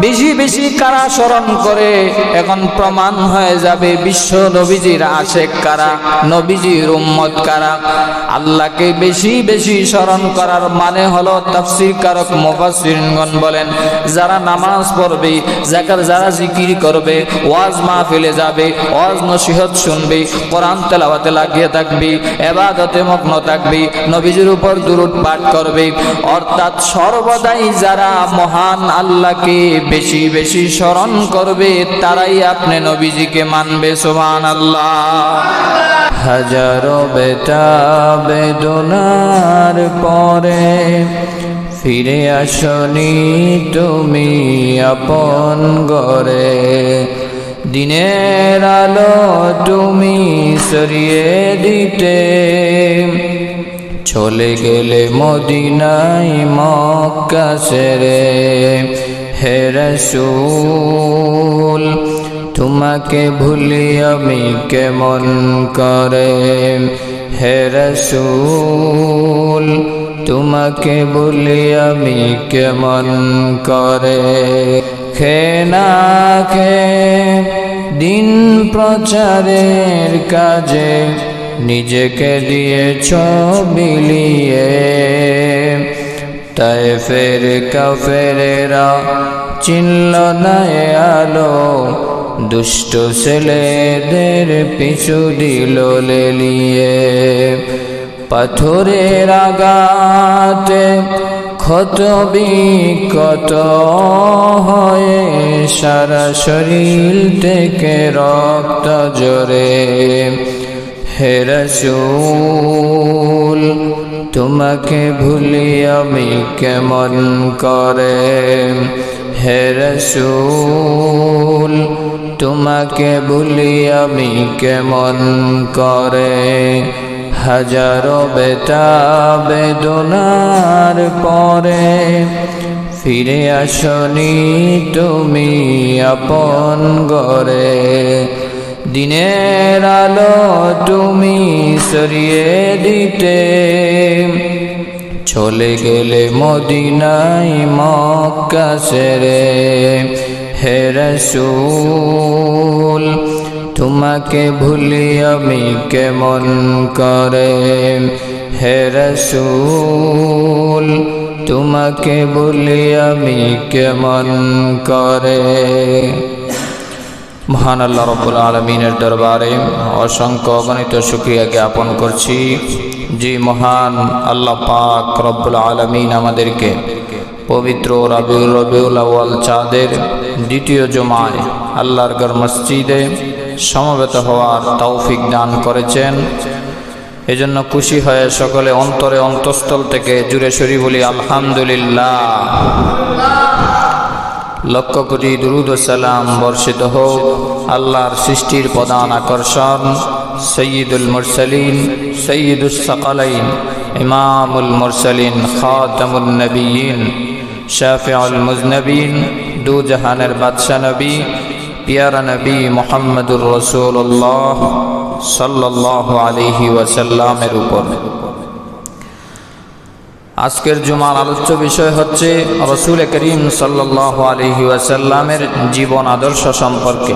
বেশি বেশি কারা স্মরণ করে, এখন প্রমাণ হয়ে যাবে বিশ্ব নবীজির আশেক কারা, নবীজির উম্মত কারা। আল্লাহকে বেশি বেশি স্মরণ করার মানে হলো, তাফসীর কারক মুফাসসিরগণ বলেন, যারা নামাজ পড়বে, যারা জিকির করবে, ওয়াজ মাহফিলে যাবে, ওয়াজ নসিহত শুনবে, কোরআন তেলাওয়াতে লাগিয়ে থাকবে, ইবাদতে মগ্ন থাকবে, নবীজির উপর দুরূদ পাঠ করবে, অর্থাৎ সর্বদাই যারা মহান আল্লাহকে বেশি বেশি স্মরণ করবে, তারাই আপনি নবীজিকে মানবে। সুবহানাল্লাহ। হাজারো বেটা বেদনার পরে ফিরে আসনি তুমি আপন ঘরে, দিনের আলো তুমি সরিয়ে দিতে, চলে গেলে মদিনায় মক্কা ছেড়ে। হে রাসূল তোমাকে ভুলি আমি কেমন করে, হে রাসূল তোমাকে ভুলি আমি কেমন করে। খে না খে দিন প্রচারের কাজে নিজেকে দিয়েছ বিলিয়ে, তায়েফের কাফেরেরা চিনল না এ আলো, দুষ্ট ছেলেদের পিছু দিল লেলিয়ে। পাথরের আঘাতে ক্ষত বিক্ষত হয়ে সারা শরীর থেকে রক্ত ঝরে। হে রাসূল তোমাকে ভুলি আমি কেমন করে, হে রাসূল তোমাকে ভুলি আমি কেমন করে। হাজারো বেটা বেদনার পরে ফিরে আসনি তুমি আপন ঘরে, দিনের আলো তুমি সরিয়ে দিতে, চলে গেলে মদিনায় মক্কা ছেড়ে। হে রাসূল তোমাকে ভুলি আমি কেমন করে, হে রাসূল তোমাকে ভুলি আমি কেমন করে। মহান আল্লাহ রাব্বুল আলামিনের দরবারে অসংখ্য অগণিত শুকরিয়া জ্ঞাপন করছি, যে মহান আল্লাহ পাক রব্বুল আলামিন আমাদেরকে পবিত্র রবিউল আউয়াল চাঁদের দ্বিতীয় জুমায় আল্লাহর ঘর মসজিদে সমবেত হওয়ার তৌফিক দান করেছেন। এজন্য খুশি হয়ে সকলে অন্তরে অন্তঃস্থল থেকে জুড়ে সরি বলি আলহামদুলিল্লাহ। লক্ষ কোটি দুরূদ ও সালাম বর্ষিত হোক আল্লাহর সৃষ্টির প্রধান আকর্ষণ সৈয়দুল মুরসালিন, সৈয়দুস সাকালাইন, ইমামুল মুরসালিন, খাতামুন নবিয়্যিন, শাফিউল মুজনবিন, দু জাহানের বাদশা নবী, পিয়ারা নবী মুহাম্মদুর রাসূলুল্লাহ সাল্লাল্লাহু আলাইহি ওয়াসাল্লামের উপর। আজকের জুমার আলোচ্য বিষয় হচ্ছে রাসূল করিম সাল্লাল্লাহু আলাইহি ওয়াসাল্লামের জীবন আদর্শ সম্পর্কে।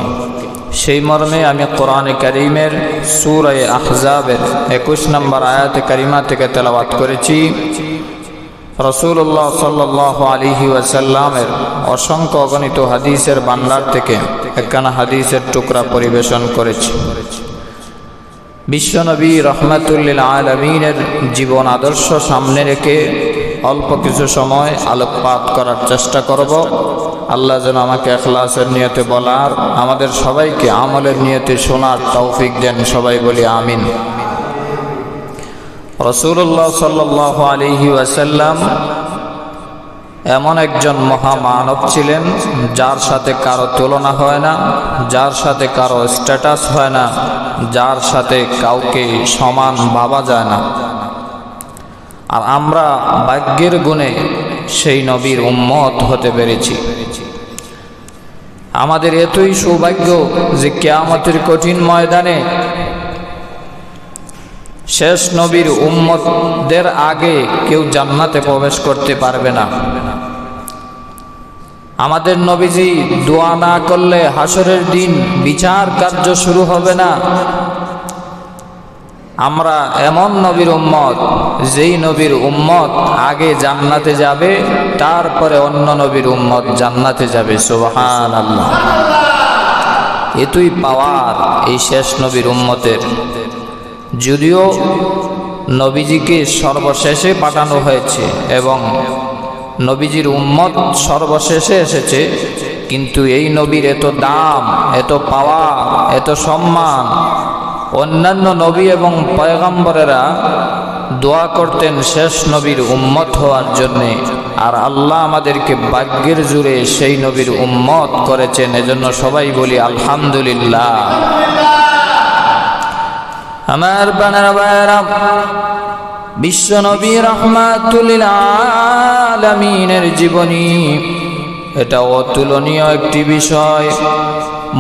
সেই মর্মে আমি কোরআনে কারীমের সূরা আহজাবের 21 নম্বর আয়াতে কারিমা থেকে তেলাওয়াত করেছি। রাসূলুল্লাহ সাল্লাল্লাহু আলাইহি ওয়াসাল্লামের অসংখ্য অগণিত হাদিসের ভান্ডার থেকে একখানা হাদিসের টুকরা পরিবেশন করেছি। বিশ্বনবী রহমাতুল লিল আলামিনের জীবন আদর্শ সামনে রেখে অল্প কিছু সময় আলোকপাত করার চেষ্টা করব। আল্লাহ যেন আমাকে ইখলাসের নিয়তে বলার, আমাদের সবাইকে আমলের নিয়তে শোনার তৌফিক দেন। সবাই বলি আমিন। রাসূলুল্লাহ সাল্লাল্লাহু আলাইহি ওয়াসাল্লাম এমন একজন মহামানব ছিলেন যার সাথে কারো তুলনা হয় না, যার সাথে কারো স্ট্যাটাস হয় না, যার সাথে কাউকে সমান ভাবা যায় না। আর আমরা ভাগ্যের গুণে সেই নবীর উম্মত হতে পেরেছি। আমাদের এতই সৌভাগ্য যে কিয়ামতের কঠিন ময়দানে শেষ নবীর উম্মতদের আগে কেউ জান্নাতে প্রবেশ করতে পারবে না। আমাদের নবীজি দোয়া না করলে হাসরের দিন বিচার কার্য শুরু হবে না। আমরা এমন নবীর উম্মত, যেই নবীর উম্মত আগে জান্নাতে যাবে, তারপরে অন্য নবীর উম্মত জান্নাতে যাবে। সুবহানাল্লাহ। এতই পাওয়ার এই শেষ নবীর উম্মতের। যদিও নবীজিকে সর্বশেষে পাঠানো হয়েছে এবং নবীজির উম্মত সর্বশেষে এসেছে, কিন্তু এই নবীর এত দাম, এত পাওয়ার, এত সম্মান। অন্যান্য নবী এবং পয়গম্বরেরা দোয়া করতেন শেষ নবীর উম্মত হওয়ার জন্যে, আর আল্লাহ আমাদেরকে ভাগ্যের জুড়ে সেই নবীর উম্মত করেছেন। এজন্য সবাই বলি আলহামদুলিল্লাহ। আমার বানার ভাইয়েরা, বিশ্ব নবী রাহমাতুল লিল আলামিনের জীবনী, এটা অতুলনীয় একটি বিষয়।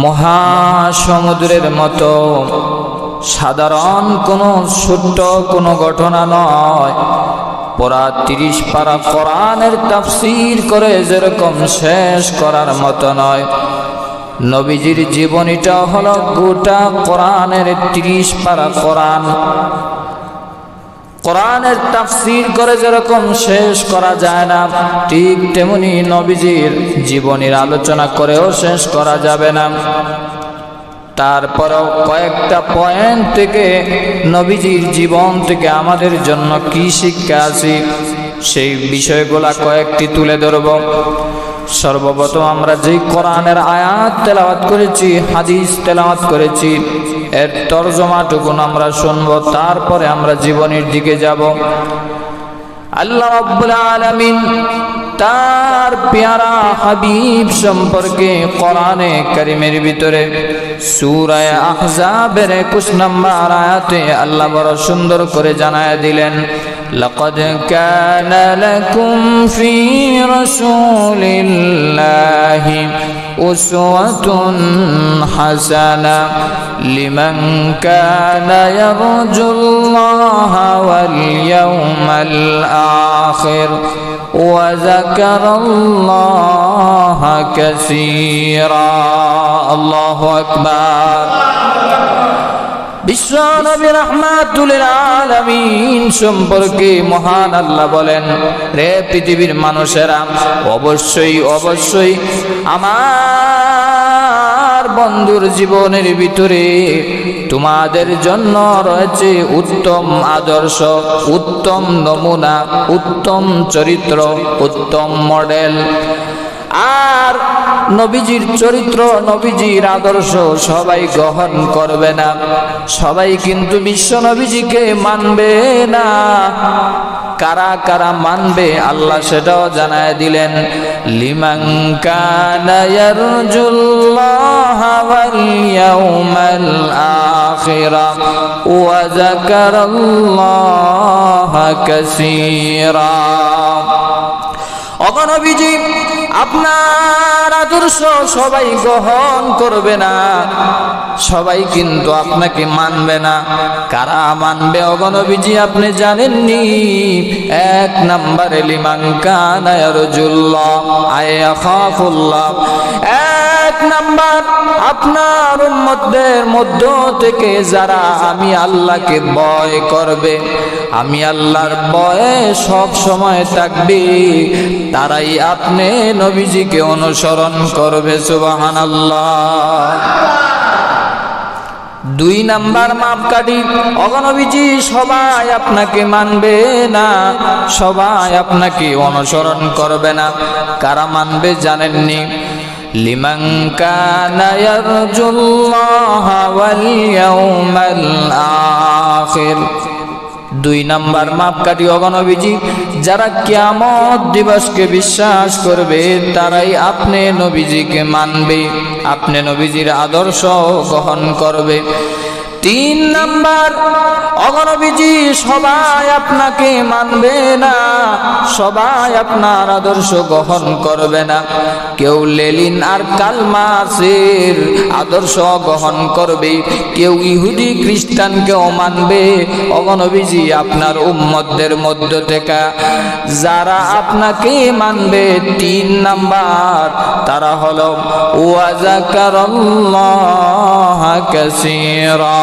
মহাসমুদ্রের মতো সাধারণ কোনো ছোট্ট কোনো ঘটনা নয়। পুরা 30 পারা কোরআনের তাফসীর করে যেরকম শেষ করার মতো নয়, নবীজির জীবনীটা হলো গোটা কোরআনের 30 পারা কোরআন। কোরআনের তাফসীর করে যেরকম শেষ করা যায় না, ঠিক তেমনি নবীজির জীবনীর আলোচনা করেও শেষ করা যাবে না। তারপরেও কয়েকটা পয়েন্ট থেকে নবীজির জীবন থেকে আমাদের জন্য কি শিক্ষা আছে, সেই বিষয়গুলা কয়েকটি তুলে ধরব। সর্বপ্রথম আমরা যেই কোরআনের আয়াত তেলাওয়াত করেছি, হাদিস তেলাওয়াত করেছি, এর তরজমাটুকু আমরা শুনব, তারপরে আমরা জীবনের দিকে যাব। আল্লাহ রাব্বুল আলামিন তার পেয়ারা হাবিব সম্পর্কে কোরআনে কারীমের ভিতরে সূরা আহজাবের 21 নম্বর আয়াতে আল্লাহ বড় সুন্দর করে জানায় দিলেন, লাকাদ কানা লাকুম ফি রাসূলিল্লাহি উসওয়াতুন হাসানা লিমান কানা ইয়ারজুল্লাহা ওয়াল ইয়াউমাল আখির ওয়া যাকারাল্লাহা কাসীরা। আল্লাহু আকবার। বিশ্ব নবী রাহমাতুল লিল আলামিন সম্পর্কে মহান আল্লাহ বলেন, রে পৃথিবীর মানুষেরা, অবশ্যই অবশ্যই আমার বন্ধুর জীবনের ভিতরে তোমাদের জন্য রয়েছে উত্তম আদর্শ, উত্তম নমুনা, উত্তম চরিত্র, উত্তম মডেল। আর নবীজির চরিত্র, নবীজির আদর্শ সবাই গ্রহণ করবে না, সবাই কিন্তু বিশ্ব নবীজিকে মানবে না। কারা কারা মানবে আল্লাহ সেটাও জানায় দিলেন, লিমান কানা ইয়ারজুল্লাহা ওয়াল ইয়াউমাল আখিরা ওয়া যাকারাল্লাহা কাসীরা। ওগো নবীজি, আপনার আদর্শ সবাই গ্রহণ করবে না, সবাই কিন্তু আপনাকে মানবে না। কারা মানবে ওগো নবীজি আপনি জানেননি? 1 নম্বরে লিমান কানা ইয়ারজুল্লাহ আয়াখাফুল্লাহ। 1 নম্বর, আপনার উম্মতদের মধ্য থেকে যারা আমি আল্লাহকে ভয় করবে, আমি আল্লাহর ভয়ে সব সময় থাকবে, তারাই আপনি নবীজিকে অনুসরণ করবে। সুবহানাল্লাহ। 2 নাম্বার মাপকাঠি, ওগো নবীজি সবাই আপনাকে মানবে না, সবাই আপনাকে অনুসরণ করবে না। কারা মানবে জানেননি? লিমান কানা ইয়ারজুল্লাহা ওয়াল ইয়াউমাল আখির। 2 নাম্বার মাপকাঠি, ওগো নবীজি যারা কিয়ামত দিবসকে বিশ্বাস করবে, তারাই আপনি নবীজিকে মানবে, আপনি নবীজির আদর্শ গ্রহণ করবে। তিন নাম্বার, অগণবিজি সবাই আপনাকে মানবে না, সবাই আপনার আদর্শ গ্রহণ করবে না। কেউ লেনিন আর কার্ল মার্ক্সের আদর্শ গ্রহণ করবে, কেউ ইহুদি খ্রিস্টানকেও মানবে। অগণবিজি আপনার উম্মতদের মধ্য থেকে যারা আপনাকে মানবে, তিন নাম্বার, তারা হলো ওয়া যাকারাল্লাহ কাসীরা,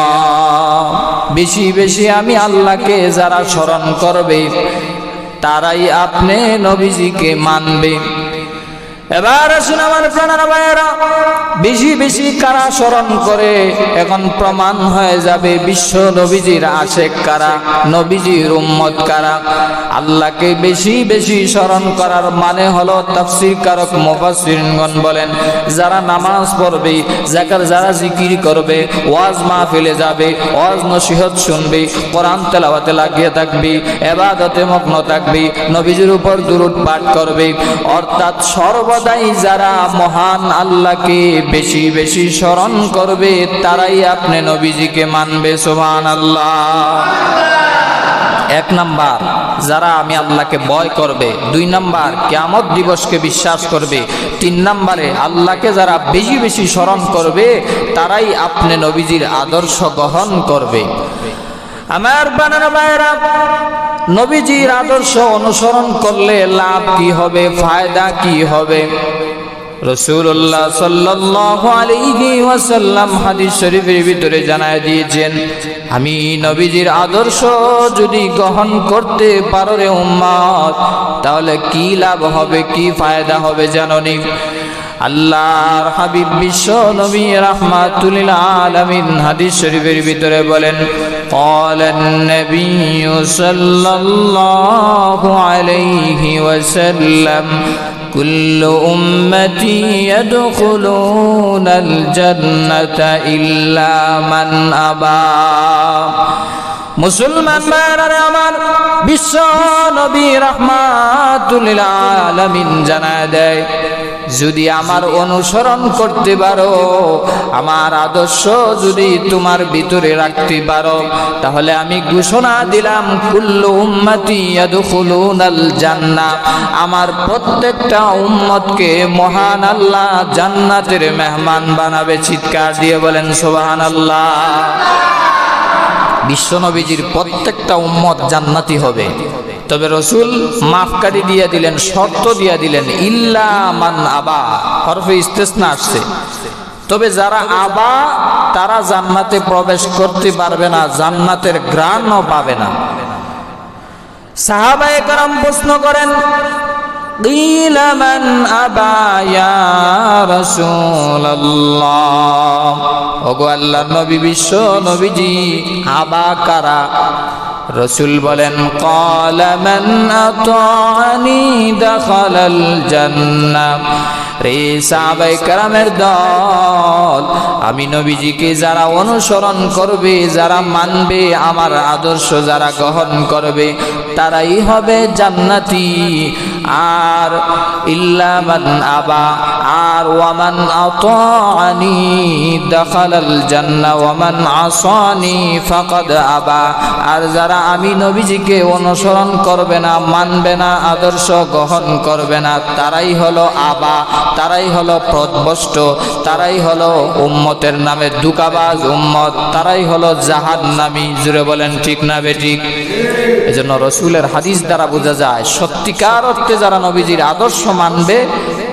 বেশি বেশি আমি আল্লাহকে যারা স্মরণ করবে তারাই আপনি নবীজিকে মানবে। এবার আসুন আমার প্রাণের ভাইয়েরা, বেশি বেশি কারা স্মরণ করে এখন প্রমাণ হয়ে যাবে বিশ্ব নবীজির আশেক কারা, নবীজির উম্মত কারা। আল্লাহকে বেশি বেশি স্মরণ করার মানে হলো তাফসীর কারক মুফাসসিরগণ বলেন, যারা নামাজ পড়বে, যারা জিকির করবে, ওয়াজ মাহফিলে যাবে, ওয়াজ নসিহত শুনবে, কোরআন তেলাওয়াতে লাগিয়ে থাকবে, ইবাদতে মগ্ন থাকবে, নবীজির উপর দুরূদ পাঠ করবে, অর্থাৎ সর্বদাই যারা মহান আল্লাহকে বেশি বেশি স্মরণ করবে তারাই আপনি নবীজিকে মানবে। সুবহানাল্লাহ। এক নাম্বার, যারা আমি আল্লাহকে ভয় করবে। দুই নাম্বার, কিয়ামত দিবসকে বিশ্বাস করবে। তিন নাম্বারে, আল্লাহকে যারা বেশি বেশি স্মরণ করবে তারাই আপনি নবীজির আদর্শ গ্রহণ করবে। আমার বানানো ভাইরা, নবীজির আদর্শ অনুসরণ করলে লাভ কি হবে, ফায়দা কি হবে? রাসূলুল্লাহ সাল্লাল্লাহু আলাইহি ওয়াসাল্লাম হাদিস শরীফের ভিতরে জানায় দিয়েছেন, আমি নবীজির আদর্শ যদি গ্রহণ করতে পারো রে উম্মত, তাহলে কি লাভ হবে, কি ফায়দা হবে জানোনি? আল্লাহর হাবিব বিশ্ব নবী রাহমাতুল লিল আলামিন হাদিস শরীফের ভিতরে বলেন, ক্বালান নবিয়্যু সাল্লাল্লাহু আলাইহি ওয়াসাল্লাম, কুল্লু উম্মতি ইয়াদখুলুনাল জান্নাতা ইল্লা মান আবা। মুসলমান ভাইরা আমার, বিশ্ব নবী রাহমাতুল লিল আলামিন জানায় দেয়, যদি আমার অনুসরণ করতে পারো, আমার আদর্শ যদি তোমার ভিতরে রাখতে পারো, তাহলে আমি ঘোষণা দিলাম, কুল্লু উম্মতি ইয়াদখুলুনাল জান্নাহ, আমার প্রত্যেকটা উম্মতকে মহান আল্লাহ জান্নাতের মেহমান বানাবে। চিৎকার দিয়ে বলেন সুবহানাল্লাহ। বিশ্বনবীজির প্রত্যেকটা উম্মত জান্নাতি হবে, তবে রসুল মাফকারি দিয়ে দিলেন, শর্ত দিয়ে দিলেন, ইল্লা মান আবা, হরফে ইস্তেসনা আসছে। তবে যারা আবা তারা জান্নাতে প্রবেশ করতে পারবে না, জান্নাতের ঘ্রাণও পাবে না। সাহাবায়ে কেরাম প্রশ্ন করেন, কিলা মান আবা ইয়া রাসূলুল্লাহ, ওগো আল্লাহর নবী, বিশ্ব নবীজি, আবা কারা? রসুল বলেন, ক্বালা মান আতাআনি দাখালাল জান্নাহ। রে সাহাবায়ে কেরামের দল, আমি নবীজিকে যারা অনুসরণ করবে, যারা মানবে, আমার আদর্শ যারা গ্রহণ করবে, তারাই হবে জান্নাতি। আর ইল্লা মান আবা, আর ওয়ামান আতাআনি দাখালাল জান্নাহ ওয়ামান আসানি ফাকাদ আবা, আর যারা আমি নবীজিকে অনুসরণ করবে না, মানবে না, আদর্শ গ্রহণ করবে না, তারাই হলো আবা, তারাই হলো পথভ্রষ্ট, তারাই হলো উম্মতের নামে দুকাবাজ উম্মত, তারাই হলো জাহান্নামী। জুড়ে বলেন ঠিক না বেঠিক? এজন্য রসুলের হাদিস দ্বারা বোঝা যায়, সত্যিকার অর্থে যারা নবীজির আদর্শ মানবে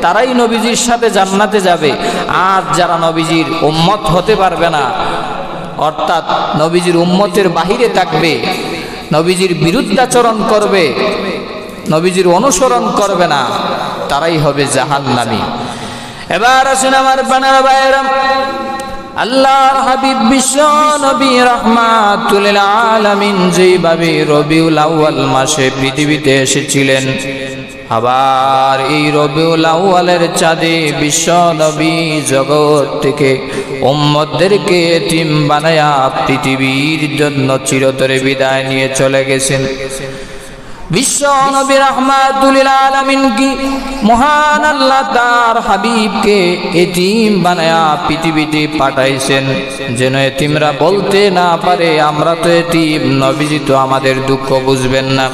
তারাই নবীজির সাথে জান্নাতে যাবে। আর যারা নবীজির উম্মত হতে পারবে না, অর্থাৎ নবীজির উম্মতের বাহিরে থাকবে, নবীজির বিরুদ্ধাচরণ করবে, নবীজির অনুসরণ করবে না, তারাই হবে জাহান্নামী। এবার আসুন আমার প্রাণের ভাইয়েরা, আল্লাহর হাবিব বিশ্ব নবী রাহমাতুল লিল আলামিন যেভাবে রবিউল আউয়াল মাসে পৃথিবীতে এসেছিলেন, আবার এই রবিউল আউয়ালের চাঁদে বিশ্ব নবী জগৎ থেকে উম্মতদেরকে এতিম বানায়া পৃথিবীর জন্য চিরতরে বিদায় নিয়ে চলে গেছেন। বিশ্ব নবী রাহমাতুল লিল আলামিন কি মহান আল্লাহ তার হাবিবকে এতিম বানায়া পৃথিবীতে পাঠাইছেন যেন এতিমরা বলতে না পারে আমরা তো এতিম, নবীজি তো আমাদের দুঃখ বুঝবেন না।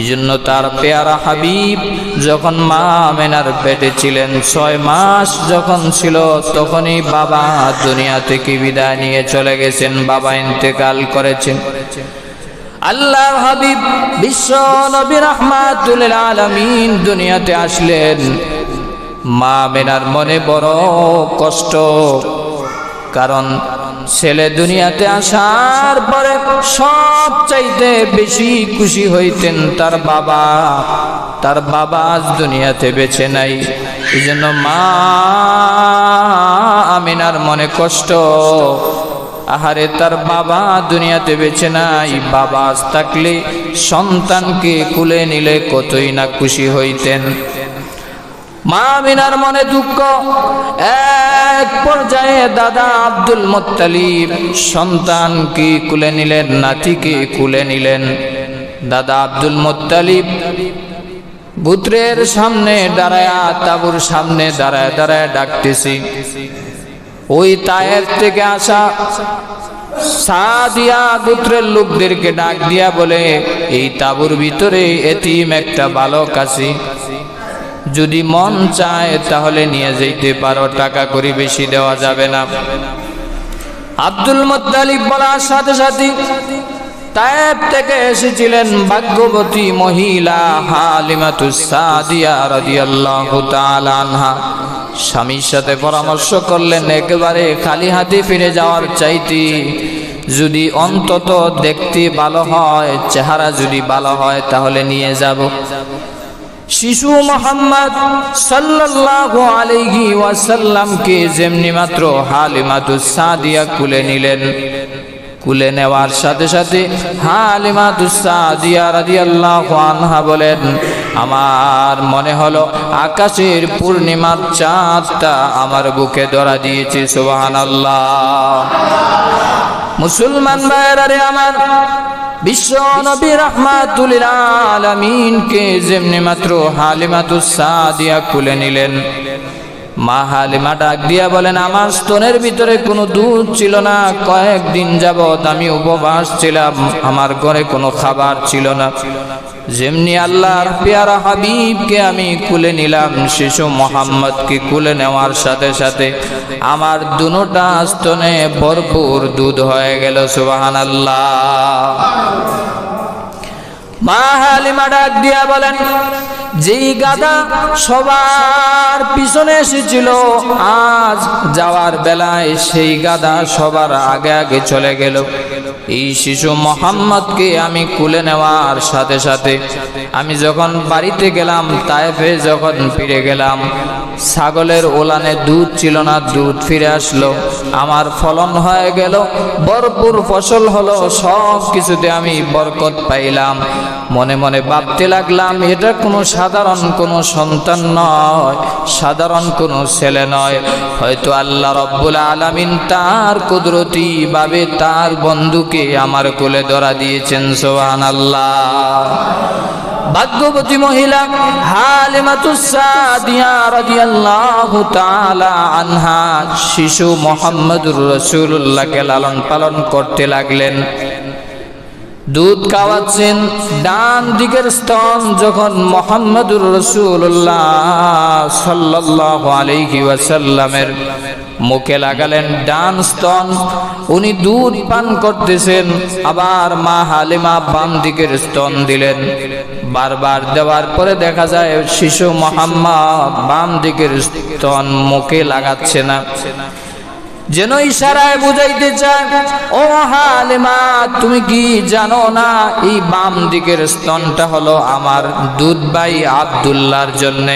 এই জন্য তার পেয়ারা হাবিব যখন মা আমেনার পেটে ছিলেন, 6 মাস যখন ছিল, তখনই বাবা দুনিয়া থেকে বিদায় নিয়ে চলে গেছেন, বাবা ইন্তেকাল করেছেন। আল্লাহর হাবিব বিশ্ব নবী রাহমাতুল লিল আলামিন দুনিয়াতে আসলেন। মা আমেনার মনে বড় কষ্ট, কারণ ছেলে দুনিয়াতে আসার পরে সবচাইতে বেশি খুশি হইতেন তার বাবা। তার বাবা আজ দুনিয়াতে বেঁচে নাই, এই জন্য মা আমিনার মনে কষ্ট। আহারে, তার বাবা দুনিয়াতে বেঁচে নাই, বাবা আজ থাকলে সন্তানকে কুলে নিলে কতই না খুশি হইতেন। মা আমিনার মনে দুঃখ। এক পর্যায়ে দাদা আব্দুল মুত্তালিব সন্তানকে কুলে নিলেন, নাতিকে কুলে নিলেন। দাদা আব্দুল মুত্তালিব পুত্রের সামনে দাঁড়ায়া, তাঁবুর সামনে দাঁড়ায় দাঁড়ায় ডাকতেছি। ওই তায়ের থেকে আসা সাদিয়া গোত্রের লোকদেরকে ডাক দিয়া বলে, এই তাঁবুর ভিতরে এতিম একটা বালক আছে, যদি মন চায় তাহলে নিয়ে যেতে পারো, টাকা করি বেশি দেওয়া যাবে না। আব্দুল মুত্তালিব বলার সাথে সাথে তায়েব থেকে এসেছিলেন ভাগ্যবতী মহিলা হালিমাতুস সাদিয়া রাদিয়াল্লাহু তাআলা আনহা। স্বামীর সাথে পরামর্শ করলেন, একেবারে খালি হাতে ফিরে যাওয়ার চাইতে যদি অন্তত দেখতে ভালো হয়, চেহারা যদি ভালো হয় তাহলে নিয়ে যাব। শিশু মুহাম্মদ সাল্লাল্লাহু আলাইহি ওয়াসাল্লামকে যেমনি মাত্র হালিমাতুস সাদিয়া কুলে নিলেন, কুলে নেওয়ার সাথে সাথে হালিমাতুস সাদিয়া রাদিয়াল্লাহু আনহা বলেন, আমার মনে হলো আকাশের পূর্ণিমার চাঁদটা আমার বুকে ধরা দিয়েছে। সুবহানাল্লাহ। মুসলমান ভাইরা রে আমার, বিশ্ব নবী রাহমাতুল লিল আলামিনকে যেমনি মাত্র হালিমাতুস সাদিয়া কুলে নিলেন, মা হালিমা ডাক দিয়া বলেন, আমার স্তনের ভিতরে কোনো দুধ ছিল না, কয়েকদিন যাবৎ আমি উপবাস ছিলাম, আমার ঘরে কোনো খাবার ছিল না। যেমনি আল্লাহর পেয়ারা হাবিবকে আমি কুলে নিলাম, শিশু মুহাম্মদকে কুলে নেওয়ার সাথে সাথে আমার দুনোটা স্তনে ভরপুর দুধ হয়ে গেল। সুবহানাল্লাহ। মা হালিমা ডাক দিয়া বলেন, যেই গাধা সবার পিছনে এসেছিল, আজ যাওয়ার বেলায় সেই গাধা সবার আগে আগে চলে গেল। এই শিশু মুহাম্মদকে আমি কুলে নেওয়ার সাথে সাথে আমি যখন বাড়িতে গেলাম, তায়েফে যখন ফিরে গেলাম, ছাগলের ওলানে দুধ ছিল না, দুধ ফিরে আসলো, আমার ফলন হয়ে গেল, ভরপুর ফসল হলো, সব কিছুতে আমি বরকত পাইলাম। মনে মনে ভাবতে লাগলাম, এটা কোনো সাধারণ কোনো সন্তান নয়, সাধারণ কোনো ছেলে নয়, হয়তো আল্লাহ রব্বুল আলামিন তার কুদরতি ভাবে তার বন্ধুকে আমার কোলে ধরা দিয়েছেন। সুবহানাল্লাহ। ভাগ্যবতী মহিলা হালিমাতুস সাদিয়া রাদিয়াল্লাহু তাআলা আনহা শিশু মুহাম্মদুর রাসূলুল্লাহকে লালন পালন করতে লাগলেন, দুধ খাওয়াচ্ছেন। ডান দিকের স্তন যখন মুহাম্মদুর রাসূলুল্লাহ সাল্লাল্লাহু আলাইহি ওয়াসাল্লামের মুখে লাগালেন, ডান স্তন উনি দুধ পান করতেছেন, আবার মা হালিমা বাম দিকের স্তন দিলেন। বারবার দেওয়ার পরে দেখা যায় শিশু মুহাম্মদ বাম দিকের স্তন মুখে লাগাচ্ছে না, যেন ইশারায় বুঝাইতে চায়, ও হালিমা তুমি কি জানো না এই বাম দিকের স্তনটা হলো আমার দুধ ভাই আব্দুল্লাহর জন্য,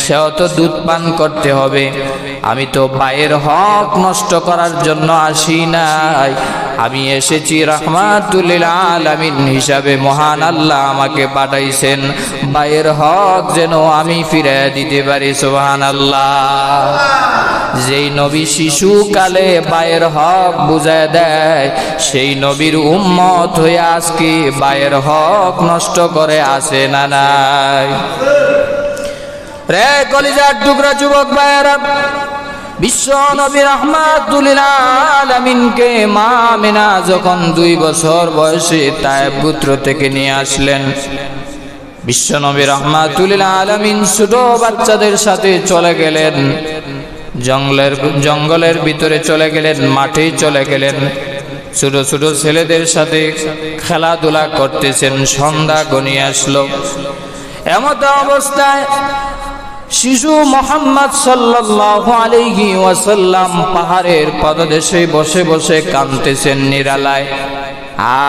সেও তো দুধ পান করতে হবে, আমি তো ভাইয়ের হক নষ্ট করার জন্য আসি নাই, আমি এসেছি রাহমাতুল লিল আলামিন হিসাবে, মহান আল্লাহ আমাকে পাঠাইছেন, ভাইয়ের হক যেন আমি ফিরিয়ে দিতে পারি। সুবহানাল্লাহ। যেই নবী শিশুকালে বায়ের হক বুঝায় দেয়, সেই নবীর উম্মত হয়ে আজকে বায়ের হক নষ্ট করে আসে না নাই? রে কলিজার টুকরা যুবক ভাইয়েরা, বিশ্ব নবী রাহমাতুল লিল আলামিনকে মা আমিনা যখন 2 বছর বয়সে তায়েব পুত্র থেকে নিয়ে আসলেন, বিশ্ব নবী রাহমাতুল লিল আলামিন ছোট বাচ্চাদের সাথে চলে গেলেন, জঙ্গলের ভিতরে চলে গেলেন, মাঠে চলে গেলেন, ছোট ছোট ছেলেদের সাথে খেলাধুলা করতেছেন। সন্ধ্যা ঘনিয়ে আসলো। এমত অবস্থায় শিশু মুহাম্মদ সাল্লাল্লাহু আলাইহি ওয়াসাল্লাম পাহাড়ের পদদেশে বসে বসে কাঁদতেছেন নিরালায়।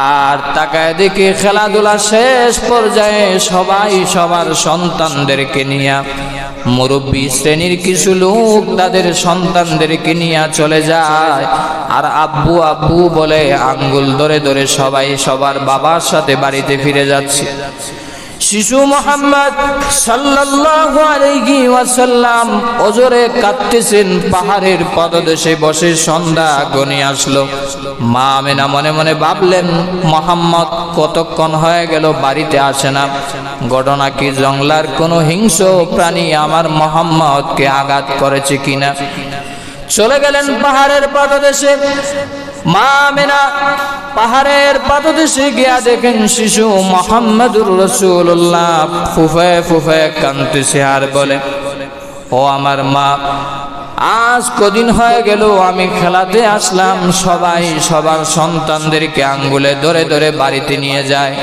আর তাকায় দেখে খেলাধুলা শেষ পর্যায়ে সবাই সবার সন্তানদেরকে নিয়ে, মুরব্বী শ্রেণীর কিছু লোক তাদের সন্তানদেরকে নিয়ে চলে যায়, আর আব্বু আব্বু বলে আঙ্গুল ধরে ধরে সবাই সবার বাবার সাথে বাড়িতে ফিরে যাচ্ছে। শিশু মুহাম্মদ সাল্লাল্লাহু আলাইহি ওয়াসাল্লাম ওজরে কাঁদতেছেন, পাহাড়ের পদদেশে বসে। সন্ধ্যা ঘনিয়ে আসলো। মা আমিনা মনে মনে ভাবলেন, মুহাম্মদ কতক্ষণ হয়ে গেল বাড়িতে আসে না। ঘটনা কি জঙ্গলার কোনো হিংস্র প্রাণী আমার মুহাম্মদকে আঘাত করেছে কিনা? চলে গেলেন পাহাড়ের পদদেশে। মা আমিনা পাহাড়ের পাদদেশে গিয়া দেখেন শিশু মুহাম্মদুর রাসূলুল্লাহ ফুফায়ে ফুফায়ে কাঁদতেছে আর বলে, ও আমার মা, আজ কদিন হয়ে গেল আমি খেলাতে আসলাম, সবাই সবার সন্তানদেরকে আঙ্গুলে ধরে ধরে বাড়িতে নিয়ে যায়,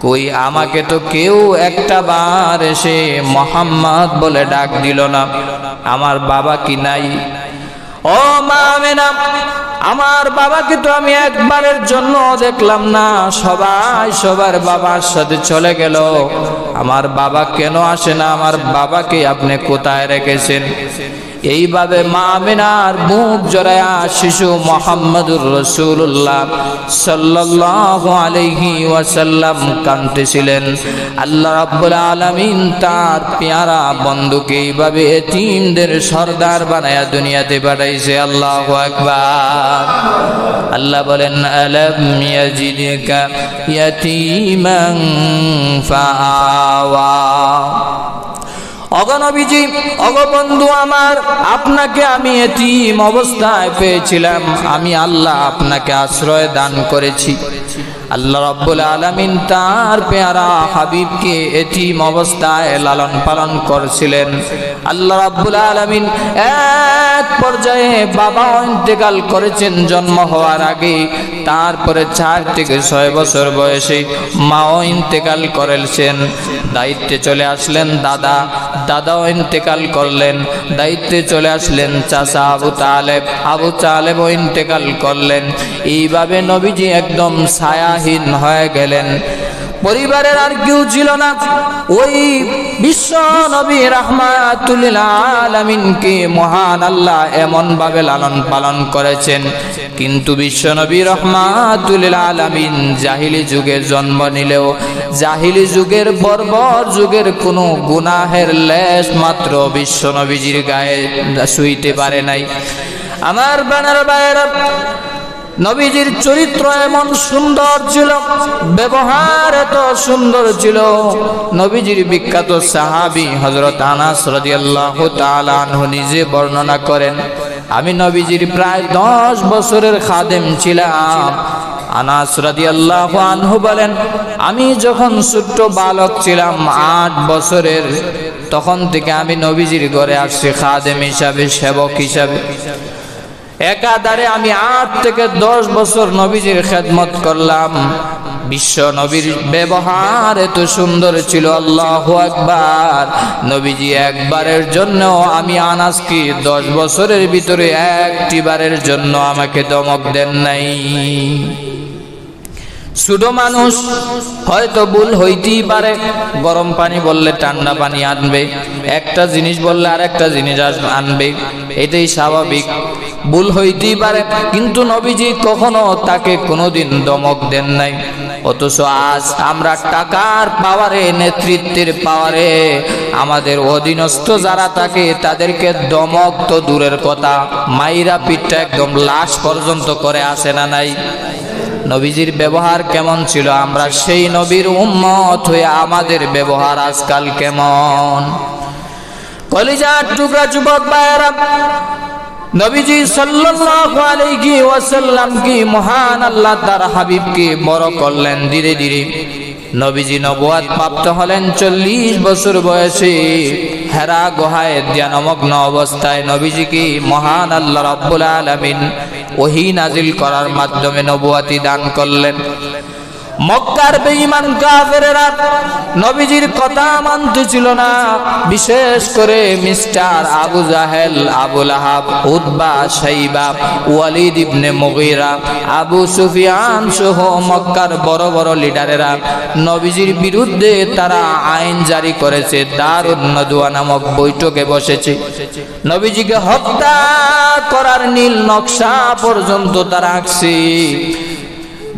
কই আমাকে তো কেউ একটা বার এসে মুহাম্মদ বলে ডাক দিল না। আমার বাবা কি নাই? ও মা আমিনা, আমার বাবাকে তো আমি একবারের জন্য দেখলাম না, সবাই সবার বাবার সাথে চলে গেল। আমার বাবা কেন আসে না? আমার বাবাকে আপনি কোথায় রেখেছেন? এইভাবে মা আমিনার মুখ জড়ায়া শিশু মুহাম্মদুর রাসূলুল্লাহ সাল্লাল্লাহু আলাইহি ওয়াসাল্লাম কাঁদতেছিলেন। আল্লাহ রাব্বুল আলামিন তার পেয়ারা বন্ধুকে এইভাবে এতিমদের সর্দার বানায়া দুনিয়াতে পাঠাইছে। আল্লাহু আকবার। আল্লাহ বলেন, আলাম ইয়াজিদকা ইয়াতীমান ফাআওয়া। অগনবীজি, অগবন্ধু আমার, আপনাকে আমি এতিম অবস্থায় পেয়েছিলাম, আমি আল্লাহ আপনাকে আশ্রয় দান করেছি। আল্লাহ রাব্বুল আলামিন তার পেয়ারা হাবিবকে এতিম অবস্থায় লালন পালন করছিলেন। আল্লাহ রাব্বুল আলামিন এক পর্যায়ে বাবা ইন্তেকাল করেছেন জন্ম হওয়ার আগে, তারপরে 4 থেকে 6 বছর বয়সে মাও ইন্তেকাল করেছেন। দায়িত্বে চলে আসলেন দাদা, দাদাও ইন্তেকাল করলেন। দায়িত্বে চলে আসলেন চাচা আবু তালেবও ইন্তেকাল করলেন। এইভাবে নবীজি একদম ছায়াহীন হয়ে গেলেন। পরিবারের আর কেউ ছিল না। ওই বিশ্ব নবী রাহমাতুল লিল আলামিনকে মহান আল্লাহ এমন ভাবে লালন পালন করেছেন, কিন্তু বিশ্ব নবী রাহমাতুল লিল আলামিন জাহিলি যুগে জন্ম নিলেও জাহিলি যুগের বর্বর যুগের কোনো গুনাহের লেশ মাত্র বিশ্ব নবীজির গায়ে ছুঁইতে পারে নাই। আমার বানার ভাইয়েরা, নবীজির চরিত্র এমন সুন্দর ছিল, ব্যবহার এত সুন্দর ছিল। নবীজির বিখ্যাত সাহাবী হযরত আনাস রাদিয়াল্লাহু তাআলা আনহু নিজে বর্ণনা করেন, আমি নবীজির প্রায় 10 বছরের খাদেম ছিলাম। আনাস রাদিয়াল্লাহু আনহু বলেন, আমি যখন ছোট্ট বালক ছিলাম 8 বছরের, তখন থেকে আমি নবীজির ঘরে আসছি খাদেম হিসাবে, সেবক হিসাবে। একাধারে আমি 8 থেকে 10 বছর নবীজির খেদমত করলাম। বিশ্ব নবীর ব্যবহার এত সুন্দর ছিল, আল্লাহু আকবার। নবীজি একবারের জন্য আমি আনাসকে 10 বছরের ভিতরে একটি বারের জন্য আমাকে ধমক দেন নাই। ছোট মানুষ হয়তো ভুল হইতেই পারে, গরম পানি বললে ঠান্ডা পানি আনবে, একটা জিনিস বললে আরেকটা জিনিস আনবে, এটাই স্বাভাবিক, ভুল হইতেই পারে। কিন্তু নবীজি কখনো তাকে কোনোদিন ধমক দেন নাই। অথচ আজ আমরা টাকার পাওয়ারে, নেতৃত্বের পাওয়ারে আমাদের অধীনস্থ যারা থাকে তাদেরকে দমক তো দূরের কথা, মাইরা পিঠটা একদম লাশ পর্যন্ত করে আসে না নাই। নবীজির ব্যবহার কেমন ছিল? আমরা সেই নবীর উম্মত হয়ে আমাদের ব্যবহার আজকাল কেমন? কলিজার টুকরা যুবক ভাইরা, নবীজি সাল্লাল্লাহু আলাইহি ওয়াসাল্লাম কি মহান আল্লাহ তার হাবিবকে বড় করলেন ধীরে ধীরে। নবীজি নবুয়ত প্রাপ্ত হলেন 40 বছর বয়সে। হেরা গুহায় ধ্যানমগ্ন অবস্থায় নবীজিকে মহান আল্লাহ রাব্বুল আলামিন ওহী নাজিল করার মাধ্যমে নবুয়তি দান করলেন। মক্কার বেঈমান কাফেরেরা নবীজির কথা মানতেছিল না। বিশেষ করে মিস্টার আবু জাহেল, আবু লাহাব, উতবা, শাইবা, ওয়ালিদ ইবনে মুগীরা, আবু সুফিয়ান সহ মক্কার বড় বড় লিডারেরা নবীজির বিরুদ্ধে তারা আইন জারি করেছে। দারুন নদওয়া নামক বৈঠকে বসেছে। নবীজিকে হত্যা করার নীল নকশা পর্যন্ত তারা আঁকছে।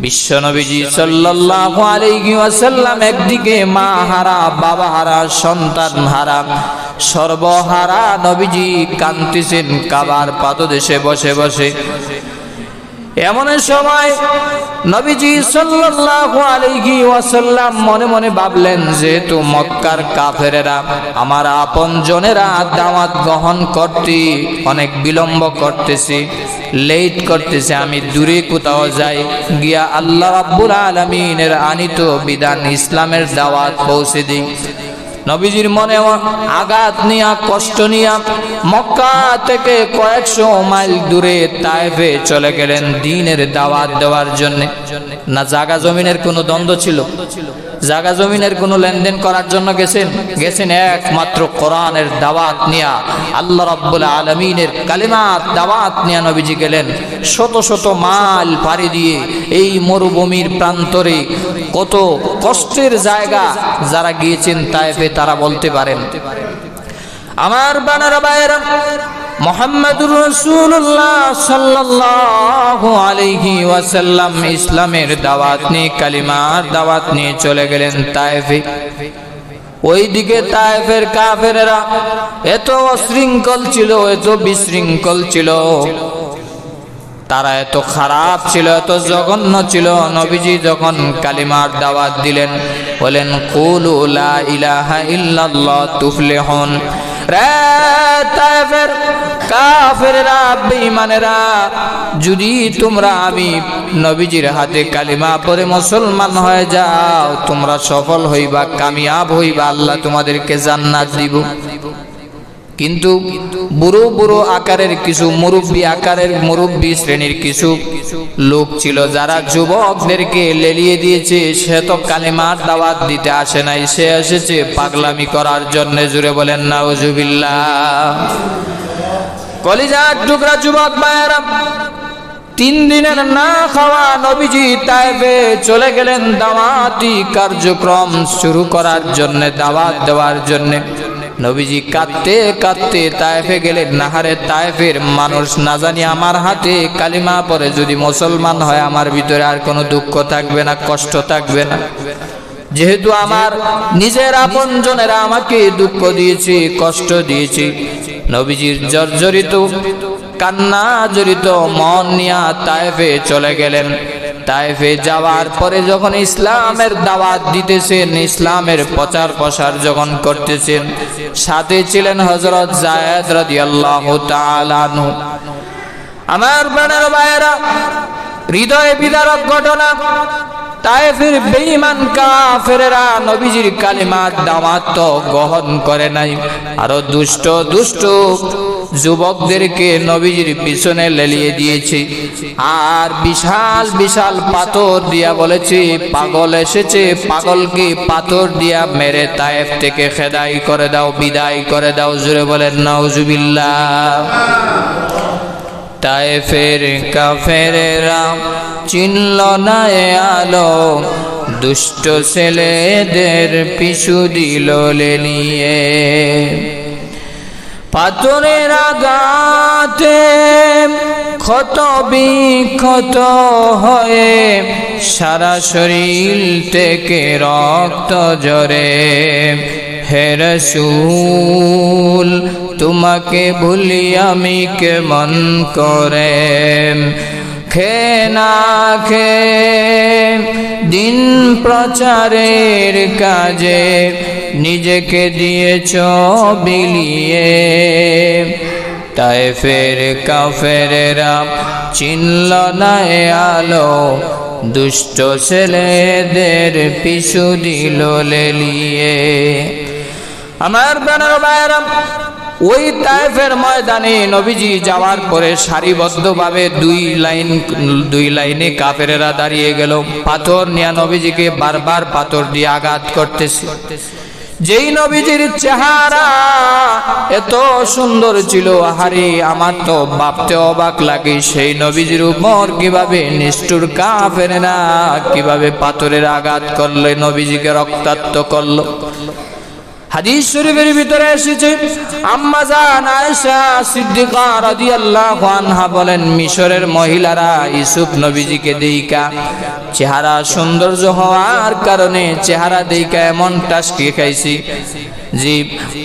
বিশ্ব নবীজি সাল্লাল্লাহু আলাইহি ওয়াসাল্লাম একদিকে মা হারা, বাবা হারা, সন্তান হারা, সর্বহারা নবীজি কাঁদতেছেন কাবার পাদদেশে বসে বসে। এমন সময় নবীজি সাল্লাল্লাহু আলাইহি ওয়াসাল্লাম মনে মনে ভাবলেন, যেহেতু মক্কার কাফেরেরা আমার আপনজনেরা দাওয়াত গ্রহণ করতে অনেক বিলম্ব করতেছে, লেট করতেছে, আমি দূরে কোথাও যাই, গিয়া আল্লাহ রাব্বুল আলামিনের আনিত বিধান ইসলামের দাওয়াত পৌঁছে দিই। নবীজির মনে আঘাত নিয়া, কষ্ট নিয়া মক্কা থেকে কয়েকশো মাইল দূরে তায়েফে চলে গেলেন দ্বীনের দাওয়াত দেওয়ার জন্য। না জায়গা জমিনের কোনো দ্বন্দ্ব ছিল, জায়গা জমিনের কোনো লেনদেন করার জন্য গেছেন একমাত্র কোরআনের দাওয়াত নিয়া, আল্লাহ রাব্বুল আলামিনের কালিমাত দাওয়াত নিয়া নবীজি গেলেন। শত শত মাইল পাড়ি দিয়ে এই মরুভূমির প্রান্তরে কত কষ্টের জায়গা, যারা গিয়েছেন তায়েফে তারা বলতে পারেন। আমার বানারা ভাইরা, মুহাম্মদুর রাসূলুল্লাহ সাল্লাল্লাহু আলাইহি ওয়াসাল্লাম ইসলামের দাওয়াত নিয়ে, কালিমার দাওয়াত নিয়ে চলে গেলেন তায়েফে। ওইদিকে তায়েফের কাফেরেরা এত অশৃঙ্খল ছিল, এত বিশৃঙ্খল ছিল, তারা এত খারাপ ছিল, এত জঘন্য ছিল। নবীজি যখন কালিমার দাওয়াত দিলেন, বলেন কুলু লা ইলাহা ইল্লাল্লাহ তুফলিহুন। রে তায়েফের কাফেররা, বেঈমানেরা, যদি তোমরা আমি নবীজির হাতে কালিমা পড়ে মুসলমান হয়ে যাও, তোমরা সফল হইবা, কামিয়াব হইবা, আল্লাহ তোমাদেরকে জান্নাত দিব। কিন্তু বুড়ো বুড়ো আকারের কিছু মুরব্বী শ্রেণীর কিছু লোক ছিল, যারা যুবকদেরকে লেলিয়ে দিয়েছে। সে তো কালিমার দাওয়াত দিতে আসে নাই, সে এসেছে পাগলামি করার জন্য। জুড়ে বলেন নাউজুবিল্লাহ। কলিজার টুকরা যুবক ভাইয়েরা, 3 দিনের না খাওয়া নবীজি তায়েফে চলে গেলেন দাওয়াতি কার্যক্রম শুরু করার জন্য, দাওয়াত দেওয়ার জন্য। নবীজি কাঁদতে কাঁদতে তায়েফে গেলেন। নাহারে তায়েফের মানুষ না জানি আমার হাতে কালিমা পড়ে যদি মুসলমান হয়, আমার ভিতরে আর কোনো দুঃখ থাকবে না, কষ্ট থাকবে না। যেহেতু আমার নিজের আপনজনেরা আমাকে দুঃখ দিয়েছে, কষ্ট দিয়েছে। নবীজির জর্জরিত, কান্না জড়িত মন নিয়ে তায়েফে চলে গেলেন। তায়েফে যাওয়ার পরে যখন ইসলামের দাওয়াত দিতেছেন, ইসলামের প্রচার প্রসার যখন করতেছেন, সাথে ছিলেন হযরত যায়েদ রাদিয়াল্লাহু তাআলা আনহু। আমার বানার ভাইয়েরা, হৃদয় বিদারক ঘটনা। তায়েফের বেঈমান কাফেরেরা নবীজির কালিমার দাওয়াত তো গ্রহণ করে নাই, আরো দুষ্ট দুষ্ট যুবকদেরকে নবীজির পিছনে লেলিয়ে দিয়েছে। আর বিশাল বিশাল পাথর দিয়া বলেছে, পাগল এসেছে, পাগলকে পাথর দিয়া মেরে তায়েফ থেকে খেদাই করে দাও, বিদায় করে দাও। জুড়ে বলেন নাউজুবিল্লাহ। তায়েফের কাফেরেরা চিনল না এ আলো, দুষ্ট ছেলেদের পিছু দিল লেলিয়ে। পাথরের আঘাতে ক্ষত বিক্ষত হয়ে সারা শরীর থেকে রক্ত ঝরে। হে রাসূল তোমাকে ভুলি আমি কেমন করে, খেয়ে না খেয়ে দিন প্রচারের কাজে নিজেকে দিয়েছ বিলিয়ে। তায়েফের কাফেরেরা চিনল না এ আলো, দুষ্ট ছেলেদের পিছু দিল লেলিয়ে। আমার প্রাণের ভাইরা, ওই তায়েফের ময়দানে নবীজি যাওয়ার পরে সারিবদ্ধভাবে দুই লাইনে কাফেরেরা দাঁড়িয়ে গেল। পাথর নিয়ে নবীজিকে বারবার পাথর দিয়ে আঘাত করতেছে। যেই নবীজির চেহারা এত সুন্দর ছিল, আহারে আমার তো ভাবতে অবাক লাগে, সেই নবীজির উপর কিভাবে নিষ্ঠুর কাফেরেরা কিভাবে পাথরের আঘাত করলে নবীজিকে রক্তাক্ত করলো। হাদিস শরীফের ভিতরে এসেছে, আম্মা জান আয়েশা সিদ্দিকা রাদিয়াল্লাহু আনহা বলেন, মিশরের মহিলারা ইউসুফ নবীজিকে দেইকা চেহারা সৌন্দর্য হওয়ার কারণে চেহারা দেইকা এমন টাসকি খাইছি যে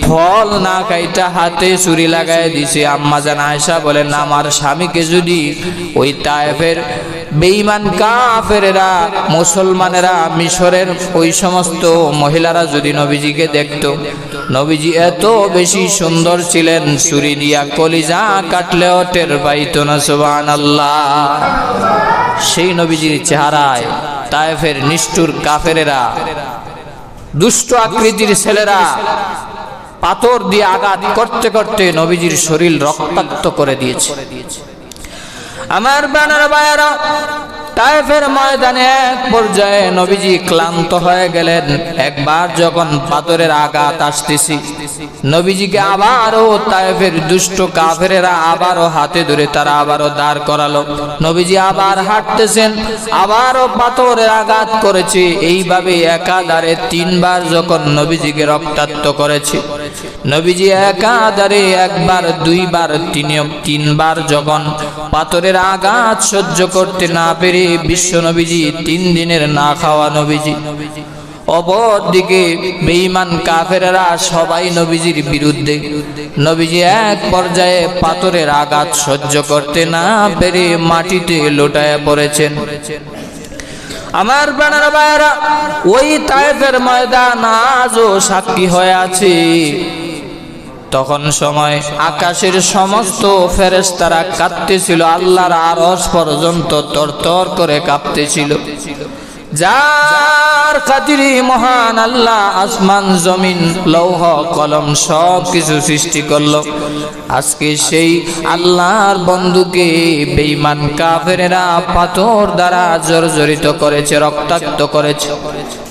ফল না খাইটা হাতে ছুরি লাগায় দিছে। আম্মা জান আয়েশা বলেন, আমার স্বামীকে যদি ওই তায়েফের বেঈমান কাফেরেরা মুসলমানেরা মিশরের ওই সমস্ত মহিলারা যদি নবীজিকে দেখত, নবীজি এত বেশি সুন্দর ছিলেন, ছুরি দিয়া কলিজা কাটলেও টের পাইত না। সুবহানাল্লাহ। সেই নবীজির চেহারায় তায়েফের নিষ্ঠুর কাফেরেরা, দুষ্ট আকৃতির ছেলেরা পাথর দিয়ে আঘাত করতে করতে নবীজির শরীর রক্তাক্ত করে দিয়েছে। আমার বানার ভাইয়েরা, তায়েফের ময়দানে এক পর্যায়ে নবীজি ক্লান্ত হয়ে গেলেন। একবার যখন পাথরের আঘাত আসতেছি, নবীজিকে আবারও তায়েফের দুষ্ট কাফেরেরা আবারও হাতে ধরে তারা আবারও দাঁড় করালো। নবীজি আবার হাঁটতেছেন, আবারও পাথরের আঘাত করেছে। এইভাবে একাধারে তিনবার যখন নবীজিকে রক্তাক্ত করেছে, নবীজি একাধারে একবার দুইবার তিনবার যখন পাথরের আঘাত সহ্য করতে না পেরে বিশ্ব নবীজি 3 দিনের না খাওয়া নবীজি। অপরদিকে বেঈমান কাফেরেরা সবাই নবীজির বিরুদ্ধে। নবীজি এক পর্যায়ে পাথরের আঘাত সহ্য করতে না পেরে মাটিতে লুটায়া পড়েছেন। আমার প্রাণের ভাইয়েরা, ওই তায়েফের ময়দান আজও সাক্ষী হয়ে আছে। তখন সময় আকাশের সমস্ত ফেরেশতারা কাঁপতেছিল, আল্লাহর আরশ পর্যন্ত তরতর করে কাঁপতেছিল। যার খাতিরে মহান আল্লাহ আসমান জমিন লৌহ কলম সব কিছু সৃষ্টি করলো, আজকে সেই আল্লাহর বন্ধুকে বেঈমান কাফেরেরা পাথর দ্বারা জর্জরিত করেছে, রক্তাক্ত করেছে।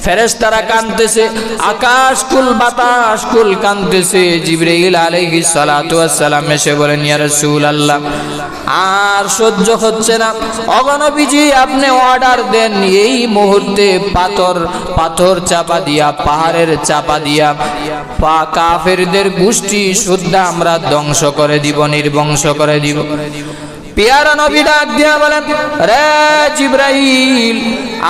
ফেরেশতারা কাঁদতেছে, আকাশ কুল বাতাস কুল কাঁদতেছে। জিবরাইল আলাইহিস সালাতু ওয়াস সালাম এসে বলেন, ইয়া রাসূলুল্লাহ, আর সহ্য হচ্ছে না, ওগো নবীজি আপনি অর্ডার দেন, এই মুহূর্তে পাথর চাপা দিয়া, পাহাড়ের চাপা দিয়া কাফেরদের গোষ্ঠী শুদ্ধ আমরা ধ্বংস করে দিব, নির্বংশ করে দিব। পেয়ারা নবী ডাক দিয়া বলেন, রে জিবরাইল,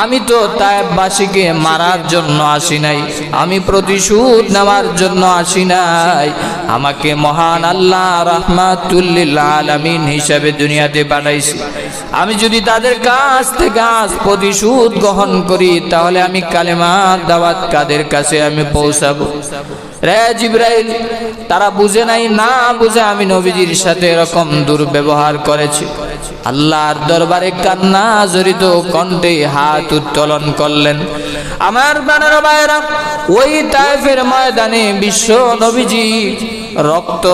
আমি তো তায়েফবাসীকে মারার জন্য আসি নাই, আমি প্রতিশোধ নেওয়ার জন্য আসি নাই। আমাকে মহান আল্লাহ রাহমাতুল লিল আলামিন হিসেবে দুনিয়াতে পাঠাইছি। আমি যদি তাদের কাছ থেকে আজ প্রতিশোধ গ্রহণ করি, তাহলে আমি কালেমার দাওয়াত কাদের কাছে আমি পৌঁছাবো? রে জিবরাইল, তারা বুঝে নাই, না বুঝে আমি নবীজির সাথে এরকম দুর্ব্যবহার করেছি। আল্লাহর দরবারে কান্না জড়িত কণ্ঠে হাত উত্তোলন করলেন। আমার প্রাণের ভাইয়েরা, ওই তায়েফের ময়দানে বিশ্ব নবীজি রক্ত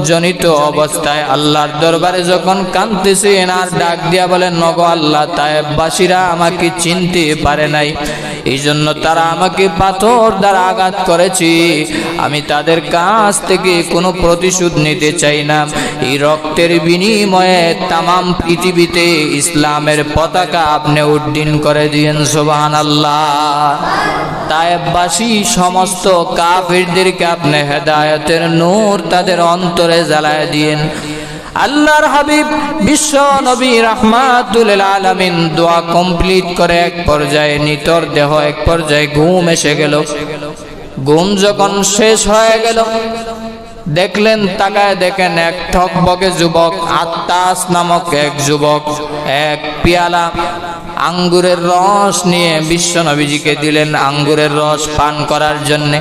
জনিত অবস্থায় আল্লাহর দরবারে যখন কাঁদতেছেন আর ডাক দিয়া বলেন, নগো আল্লাহ, তায়েফবাসীরা আমাকে চিনতে পারে নাই, এই জন্য তারা আমাকে পাথর দ্বারা আঘাত করেছে। আমি তাদের কাছ থেকে কোনো প্রতিশোধ নিতে চাই না। এই রক্তের বিনিময়ে তামাম পৃথিবীতে ইসলামের পতাকা আপনি উড্ডীন করে দিয়েন। সুবহানাল্লাহ। তায়েফবাসী সমস্ত কাফিরদেরকে আপনি হেদায়েতের নূর তাদের অন্তরে জ্বালায় দিয়েন। আল্লাহর হাবিব বিশ্ব নবী রাহমাতুল আলামিন দোয়া কমপ্লিট করে এক পর্যায়ে নিতর দেহ এক পর্যায়ে ঘুম এসে গেল। ঘুম যখন শেষ হয়ে গেল, দেখলেন, তাকায় দেখেন এক ঠকবকে যুবক, আত্তাস নামক এক যুবক এক পেয়ালা আঙ্গুরের রস নিয়ে বিশ্ব নবীজিকে দিলেন আঙ্গুরের রস পান করার জন্যে।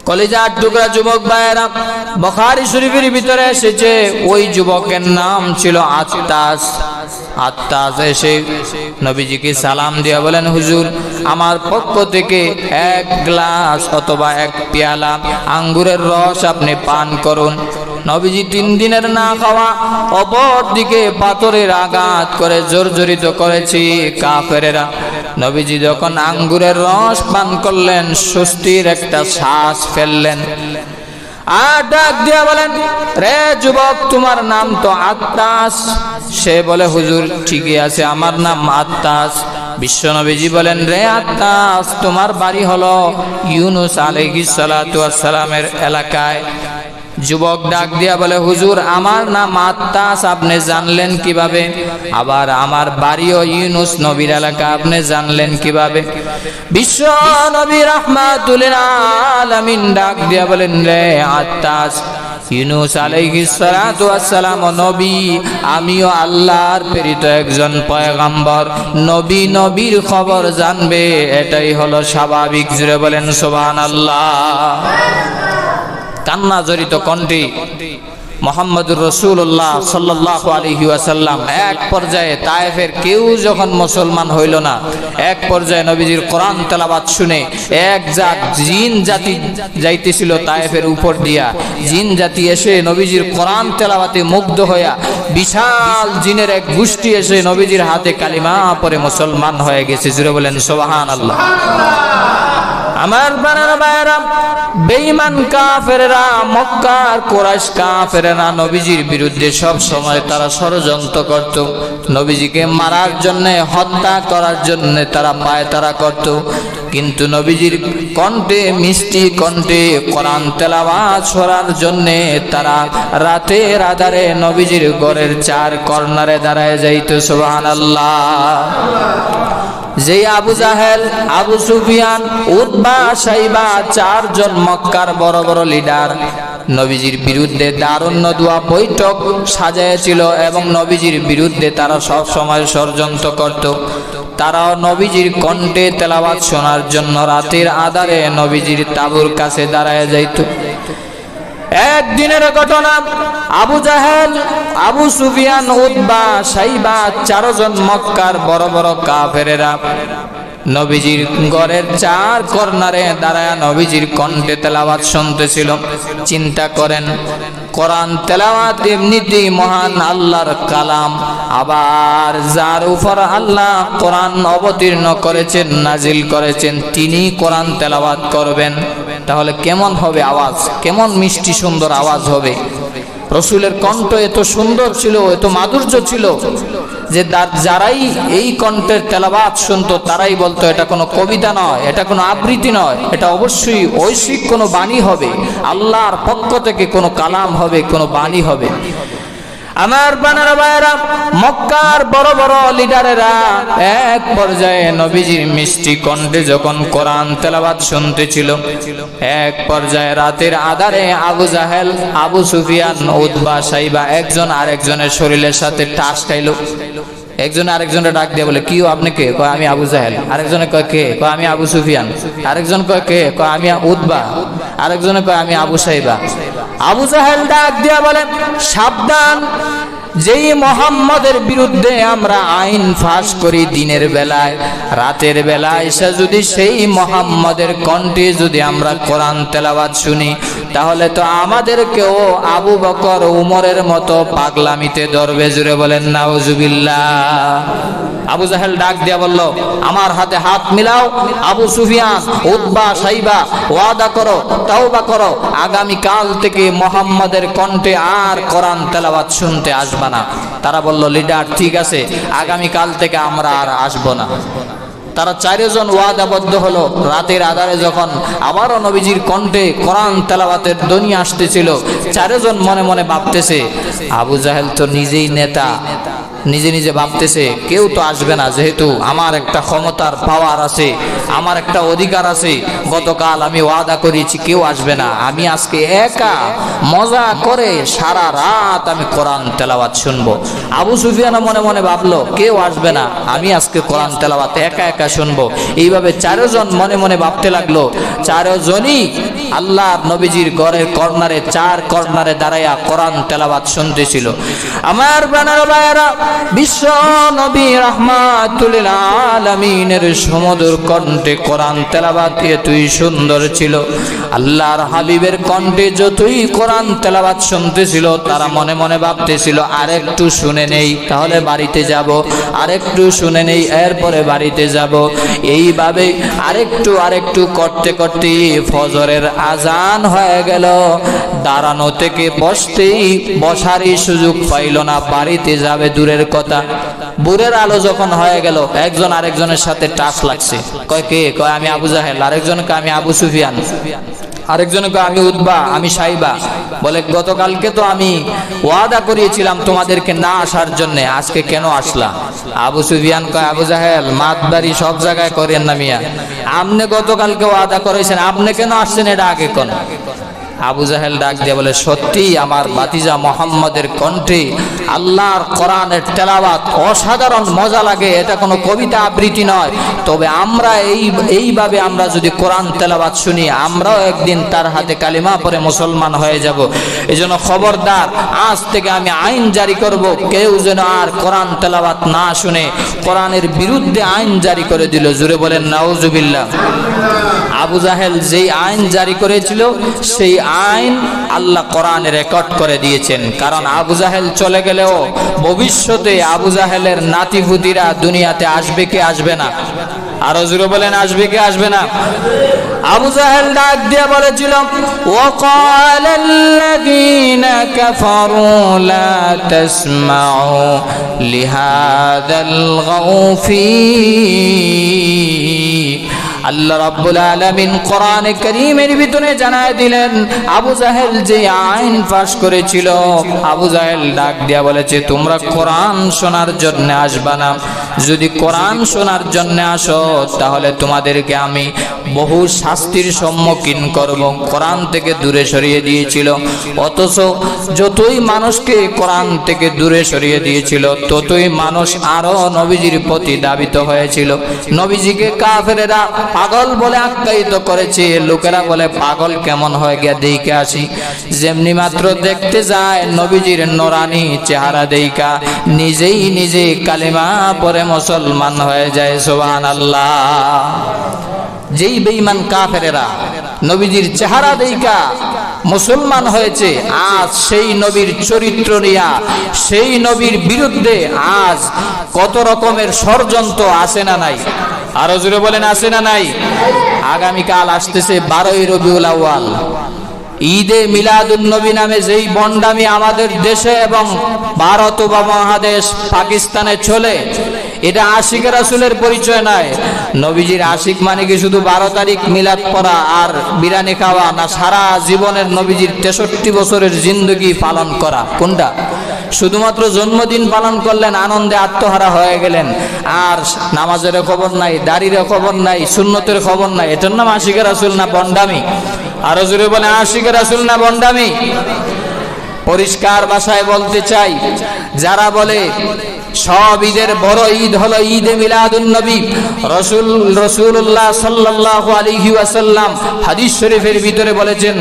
কলিজার টুকরা যুবক ভাইয়েরা, বুখারী শরীফের ভিতরে এসেছে ওই যুবকের নাম ছিল আত্তাস। আত্তাস এসে নবীজিকে সালাম দিয়ে বলেন, হুজুর, আমার পক্ষ থেকে এক গ্লাস অথবা এক পেয়ালা আঙ্গুরের রস আপনি পান করুন। নবীজি 3 দিনের না খাওয়া, অপর দিকে পাথরের আঘাত করে জর্জরিত করেছি কাফেরেরা। নবীজি যখন আঙ্গুরের রস পান করলেন, স্বস্তির একটা শ্বাস ফেললেন। আর ডাক দিয়া বলেন, রে যুবক, তোমার নাম তো আত্তাস। সে বলে, হুজুর, ঠিকই আছে, আমার নাম আত্তাস। বিশ্বনবীজি বলেন, রে আত্তাস, তোমার বাড়ি হলো ইউনুস আলাইহিস সালাতু ওয়াস সালামের এলাকায়। যুবক ডাক দিয়া বলে, হুজুর, আমার নাম আত্তাস আপনি জানলেন কিভাবে? আবার আমার বাড়িও ইউনুস নবীর এলাকা, আপনি জানলেন কিভাবে? বিশ্ব নবী রাহমাতুল আলামিন ডাক দিয়া বলেন, রে আত্তাস, ইউনুস আলাইহিস সালাতু ওয়াস সালাম নবী, আমিও আল্লাহর প্রেরিত একজন পয়গম্বর। নবী নবীর খবর জানবে, এটাই হলো স্বাভাবিক। জুড়ে বলেন সুবহানাল্লাহ। কান্না জড়িত কণ্ঠে মুহাম্মদুর রাসূলুল্লাহ সাল্লাল্লাহু আলাইহি ওয়াসাল্লাম এক পর্যায়ে তায়েফের কেউ যখন মুসলমান হইল না, এক পর্যায়ে নবীজির কোরআন তেলাওয়াত শুনে এক জাত জিন জাতি যাইতেছিল তায়েফের উপর দিয়া। জিন জাতি এসে নবীজির কোরআন তেলাওয়াতে মুগ্ধ হইয়া বিশাল জিনের এক গোষ্ঠী এসে নবীজির হাতে কালিমা পড়ে মুসলমান হয়ে গেছে। জুড়ে বলেন সুবহানাল্লাহ। আমার বানানো ভাইরা, বেঈমান কাফেররা, মক্কার কুরাইশ কাফেররা নবীজির বিরুদ্ধে সব সময় তারা ষড়যন্ত্র করত। নবীজিকে মারার জন্য, হত্যা করার জন্য তারা পায়তারা করত। কিন্তু নবীজির কণ্ঠে, মিষ্টি কণ্ঠে কোরআন তেলাওয়াত শোনার জন্য তারা রাতের আধারে নবীজির ঘরের 4 কর্নারে দাঁড়ায় যাইত। সুবহানাল্লাহ। যে আবু জাহেল, আবু সুফিয়ান, উতবা, সাইবা 4 জন মক্কার বড় বড় লিডার নবীজির বিরুদ্ধে দারুণ দোয়া বৈঠক সাজাইছিল এবং নবীজির বিরুদ্ধে তারা সব সময় ষড়যন্ত্র করত। তারাও নবীজির কণ্ঠে তেলাওয়াত শোনার জন্য রাতের আধারে নবীজির তাঁবুর কাছে দাঁড়ায় যাইত। একদিনের ঘটনা, আবু জাহেল, আবু সুফিয়ান, উতবা, সাইবা 4 জন মক্কার বড় বড় কাফেরেরা নবীজির ঘরের 4 কর্নারে দাঁড়ায় নবীজির কণ্ঠে তেলাওয়াত শুনতেছিল। চিন্তা করেন, কোরআন তেলাওয়াত এমনিতেই মহান আল্লাহর কালাম, আবার যার উপর আল্লাহ কোরআন অবতীর্ণ করেছেন, নাজিল করেছেন, তিনি কোরআন তেলাওয়াত করবেন, তাহলে কেমন হবে আওয়াজ? কেমন মিষ্টি সুন্দর আওয়াজ হবে? রসুলের কণ্ঠ এত সুন্দর ছিল, এত মাধুর্য ছিল যে যারাই এই কণ্ঠের তেলাওয়াত শুনতো তারাই বলতো, এটা কোনো কবিতা নয়, এটা কোনো আবৃত্তি নয়, এটা অবশ্যই ঐশিক কোনো বাণী হবে, আল্লাহর পক্ষ থেকে কোনো কালাম হবে, কোনো বাণী হবে। আমার বানারা ভাইরা, মক্কার বড় বড় লিডারেরা এক পর্যায়ে নবীজির মিষ্টি কণ্ঠে যখন কোরআন তেলাওয়াত শুনতেছিল, এক পর্যায়ে রাতের আধারে আবু জাহেল, আবু সুফিয়ান, উতবা, সাইবা একজন আরেকজনের শরীরের সাথে টাস খাইল। একজন আরেকজনের ডাক দিয়ে বলে, কিও আপনি কে? কয় আমি আবু জাহেল। আরেকজনে কয় কে? কয় আমি আবু সুফিয়ান। আরেকজন কয় কে? কয় আমি উতবা। আরেকজনে কয় আমি আবু সাইবা। আবু জাহেল ডাক দিয়া বলেন, সাবধান, যেই মুহাম্মদের বিরুদ্ধে আমরা আইন ফাঁস করি দিনের বেলায়, রাতের বেলায় এসে যদি সেই মুহাম্মদের কণ্ঠে যদি আমরা কোরআন তেলাওয়াত শুনি, তাহলে তো আমাদেরকেও আবু বকর, উমরের মতো পাগলামিতে ধরবে। জুড়ে বলেন নাউজুবিল্লাহ। আবু জাহেল ডাক দিয়া বলল, আমার হাতে হাত মিলাও, আবু সুফিয়ান, উতবা, সাইবা, ওয়াদা করো, তাওবা করো, আগামী কাল থেকে মুহাম্মদের কণ্ঠে আর কোরআন তেলাওয়াত শুনতে আসবে না। তারা বলল, লিডার ঠিক আছে, আগামী কাল থেকে আমরা আর আসবো না। তারা চারজন ওয়াদাবদ্ধ হলো। রাতের আধারে যখন আবারও নবীজির কণ্ঠে কোরআন তেলাওয়াতের ধ্বনি আসতেছিল, চারজন মনে মনে ভাবতেছে, আবু জাহেল তো নিজেই নেতা, নিজে নিজে ভাবতেছে কেউ তো আসবে না, যেহেতু আমার একটা ক্ষমতার পাওয়ার আছে, আমার একটা অধিকার আছে, গতকাল আমি ওয়াদা করেছি কেউ আসবে না, আমি আজকে একা মজা করে সারা রাত আমি কোরআন তেলাওয়াত শুনবো। আবু সুফিয়ানও মনে মনে ভাবলো কেউ আসবে না, আমি আজকে কোরআন তেলাওয়াত একা একা শুনবো। এইভাবে চারজন মনে মনে ভাবতে লাগলো। চারজনই আল্লাহর নবীজির ঘরের কর্নারে, চার কর্নারে দাঁড়াইয়া কোরআন তেলাওয়াত শুনতেছিল। আমার প্রাণের ভাইয়েরা, বিশ্ব নবী রাহমাতুল আলামিনের সমুদর কণ্ঠে কোরআন তেলাওয়াত এতই সুন্দর ছিল, আল্লাহর হাবিবের কণ্ঠে যতই কোরআন তেলাওয়াত শুনতেছিল, তারা মনে মনে ভাবতেছিল আরেকটু শুনে নেই, তাহলে বাড়িতে যাব, আরেকটু শুনে নেই, এরপরে বাড়িতে যাব। এইভাবে আরেকটু করতে করতে ফজরের আজান হয়ে গেল। দাঁড়ানো থেকে বসারই সুযোগ পাইল না, বাড়িতে যাবে দূরের কথা। ভোরের আলো যখন হয়ে গেল, একজন আরেকজনের সাথে টাচ লাগছে। কয় কে? কয় আমি আবু জাহেল। আরেকজনকে আমি আবু সুফিয়ান। আরেকজনকে আমি উতবা, আমি সাইবা। বলে গতকালকে তো আমি ওয়াদা করিয়েছিলাম তোমাদেরকে না আসার জন্য, আজকে কেন আসলা? আবু সুফিয়ান কয়, আবু জাহেল মাতবাড়ি সব জায়গায় করেন না মিয়া, আপনি গতকালকে ওয়াদা করেছেন, আপনি কেন আসছেন এটা আগে কোন? আবু জাহেল ডাক দিয়ে বলে, সত্যি আমার ভাতিজা মোহাম্মদের কণ্ঠে আল্লাহর কোরআনের তেলাওয়াত অসাধারণ মজা লাগে, এটা কোনো কবিতা আবৃত্তি নয়। তবে আমরা এইভাবে আমরা যদি কোরআন তেলাওয়াত শুনি, আমরাও একদিন তার হাতে কালিমা পড়ে মুসলমান হয়ে যাব। এজন্য খবরদার, আজ থেকে আমি আইন জারি করব, কেউ যেন আর কোরআন তেলাওয়াত না শুনে। কোরআনের বিরুদ্ধে আইন জারি করে দিল। জুড়ে বলেন নাউজুবিল্লাহ। আবু জাহেল যেই আইন জারি করেছিল, সেই আইন আল্লাহ কোরআনে রেকর্ড করে দিয়েছেন। কারণ আবু জাহেল চলে গেলেও ভবিষ্যতে আবু জাহেলের নাতিপুতিরা দুনিয়াতে আসবে কি আসবে না? আরো জোরে বলেন, আসবে কি আসবে না? আবু জাহেল ডাক দিয়ে বলেছিল, ওয়াকালাল্লাযীনা কাফারু লা তাসমাউ লিহাযাল গাওফি। আল্লাহ রাব্বুল আলামিন কোরআনে কারীমের ভিতরে জানায় দিলেন, আবু জাহেল যে আইন পাশ করেছিল, আবু জাহেল ডাক দিয়া বলেছে তোমরা কোরআন শোনার জন্য আসবা না। যদি কোরআন শোনার জন্য আসো, তাহলে তোমাদেরকে আমি বহু শাস্তির সম্মুখীন করব। কোরআন থেকে দূরে সরিয়ে দিয়েছিল। অথচ যতই মানুষকে কোরআন থেকে দূরে সরিয়ে দিয়েছিল, ততই মানুষ আরো নবীজির প্রতি দাবিত হয়েছিল। নবীজিকে কাফেরেরা পাগল বলে আখ্যায়িত করেছে। লোকেরা বলে পাগল কেমন হয়ে গিয়া দেখে আসি। যেমনি মাত্র দেখতে যায় নবীজির নোরানি চেহারা দেইকা নিজে কালিমা পড়ে মুসলমান হয়ে যায়। সুবহানাল্লাহ। যেই বেঈমান কাফেরেরা নবীজির চেহারা দেইকা মুসলমান হয়েছে, আজ সেই নবীর চরিত্র নিয়া, সেই নবীর বিরুদ্ধে আজ কত রকমের ষড়যন্ত্র আছে না নাই? আরো জোরে বলেন, আছে না নাই? আগামীকাল আসতেছে 12ই রবিউল আউয়াল, ঈদে মিলাদুন নবী নামে যেই বন্ডামি আমাদের দেশে এবং ভারত উপমহাদেশ পাকিস্তানে চলে, এটা আশিক রাসূলের পরিচয় নয়। নবীজির আশিক মানে কি শুধু 12 তারিখ মিলাদ পড়া আর বিরিয়ানি খাওয়া? না, সারা জীবনের নবীজির 63 বছরের জিন্দগি পালন করা? কোনটা? শুধুমাত্র জন্মদিন পালন করলেন, আনন্দে আত্মহারা হয়ে গেলেন, আর নামাজের খবর নাই, দাড়ির খবর নাই, সুন্নতের খবর নাই। এটার নাম আশিক রাসূল না বন্ডামি? আরো জোরে বলে, আশিক রাসূল না বন্ডামি? পরিষ্কার ভাষায় বলতে চাই, যারা বলে সব ঈদের বড় ঈদ হলো ঈদে মিলাদুন নবী, রাসূলুল্লাহ সাল্লাল্লাহু আলাইহি ওয়াসাল্লাম হাদিস শরীফের ভিতরে বলেছেন,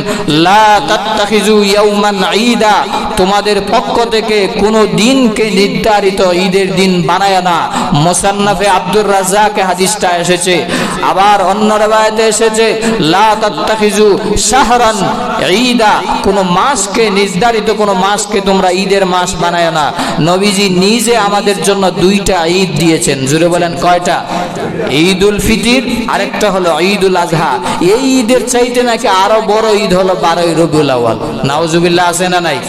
লা তাত্তাখিজু ইয়াওমান ঈদা, তোমাদের পক্ষ থেকে কোনো দিনকে নির্ধারিত ঈদের দিন বানায় না। মুসান্নাফে আব্দুর রাজ্জাকে হাদিসটা এসেছে। আবার অন্য riwayate এসেছে, লা তাত্তাখিজু শাহরান ঈদা, কোনো মাসকে নির্ধারিত কোনো মাসকে তোমরা ঈদের মাস বানায় না। নবীজি নিজে আমাদের জন্য 2টা ঈদ দিয়েছেন। জুড়ে বলেন, কয়টা? ঈদুল ফিতর, আরেকটা হলো ঈদুল আজহা। এই ঈদের চাইতে নাকি আরো বড় ঈদ হলো 12ই রবিউল আউয়াল। নাউজুবিল্লাহ, আছে না নাই?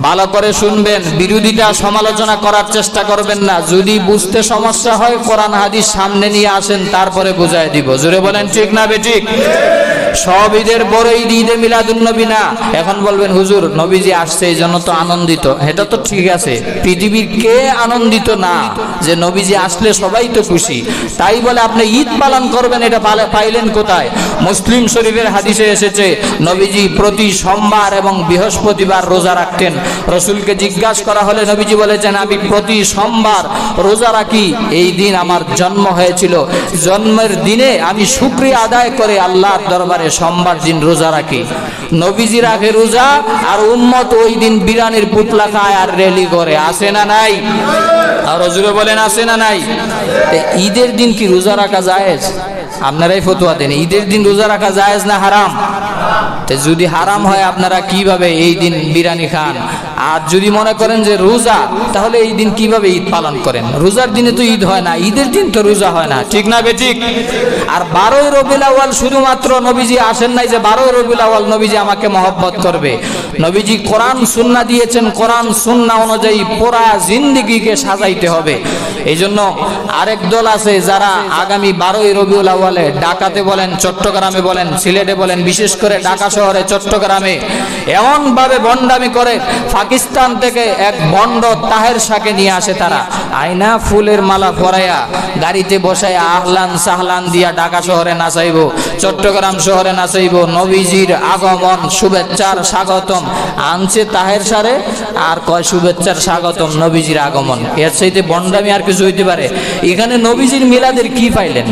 ভালো করে শুনবেন, বিরোধিতা সমালোচনা করার চেষ্টা করবেন না। যদি বুঝতে সমস্যা হয় কোরআন হাদিস সামনে নিয়ে আসেন, তারপরে বুঝাই দিব। জোরে বলেন ঠিক না বেঠিক? সব ঈদের বড় ঈদ ঈদে মিলাদুন্নবী না। এখন বলবেন হুজুর নবীজি আসছে এই জন্য তো আনন্দিত। এটা তো ঠিক আছে, পৃথিবীর কে আনন্দিত না যে নবীজি আসলে সবাই তো খুশি। তাই বলে আপনি ঈদ পালন করবেন, এটা পাইলেন কোথায়? মুসলিম শরীফের হাদিসে এসেছে নবীজি প্রতি সোমবার এবং বৃহস্পতিবার রোজা রাখতেন। রসুলকে জিজ্ঞাসা করা হলে নবীজি বলেছেন, আমি প্রতি সোমবার রোজা রাখি, এই দিন আমার জন্ম হয়েছিল। জন্মের দিনে আমি শুকরিয়া আদায় করে আল্লাহর দরবারে সোমবার দিন রোজা রাখি। নবীজি রাখে রোজা, আর উম্মত ওই দিন বিরানির পুতলা খায় আর র্যালি করে। আছে না নাই? আর হুজুরে বলেন আছে না নাই? ঈদের দিন কি রোজা রাখা জায়েজ? আপনারাই ফতোয়া দেন, ঈদের দিন রোজা রাখা জায়েজ না হারাম? যদি হারাম হয় আপনারা কিভাবে এই দিন বিরিয়ানি খান? আর যদি মনে করেন যে রোজা, তাহলে এই দিন কিভাবে ঈদ পালন করেন? রোজার দিনে তো ঈদ হয় না, ঈদের দিন তো রোজা হয় না, ঠিক না বেঠিক? আর 12ই রবিউল আউয়াল শুধুমাত্র নবীজি আসেন নাই যে 12ই রবিউল আউয়াল নবীজি আমাকে মহব্বত করবে। নবীজি কোরআন সুন্নাহ দিয়েছেন, কোরআন সুন্নাহ অনুযায়ী পুরা জিন্দেগিকে সাজাইতে হবে। এই জন্য আরেক দল আছে যারা আগামী 12ই রবিউল আউয়ালে ঢাকাতে বলেন, চট্টগ্রামে বলেন, সিলেটে বলেন, বিশেষ করে ঢাকা শহরে চট্টগ্রামে এমন ভাবে ভণ্ডামি করে, পাকিস্তান থেকে এক ভণ্ড তাহের শাকে নিয়ে আসে তারা, আয়না ফুলের মালা পরাইয়া গাড়িতে বসাইয়া আহলান সাহলান দিয়া ঢাকা শহরে নাচাইব, চট্টগ্রাম শহরে নাচাইব, নবীজির আগমন শুভেচ্ছার স্বাগতম আনছে তাহের সারে, আর কয় শুভেচ্ছার স্বাগতম নবীজির আগমন। এর চাইতে ভণ্ডামি আর কিছু হইতে পারে? এখানে নবীজির মিলাদের কি পাইলেন?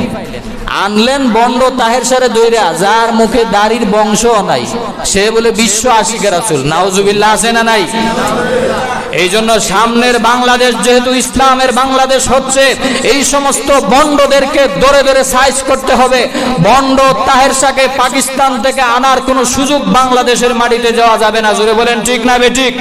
আনলেন বন্ড তাহের সারে দইরা, যার মুখে দাড়ির বংশও নাই, সে বলে বিশ্ব আশিকের রাসূল। নাউজুবিল্লাহ, আছে না নাই? এই জন্য সামনের বাংলাদেশ যেহেতু ইসলামের বাংলাদেশ হচ্ছে, এই সমস্ত বন্ডদেরকে ধরে ধরে সাইজ করতে হবে। বন্ড তাহের শাকে পাকিস্তান থেকে আনার কোনো সুযোগ বাংলাদেশের মাটিতে যাওয়া যাবে না। জোরে বলেন ঠিক না বেঠিক?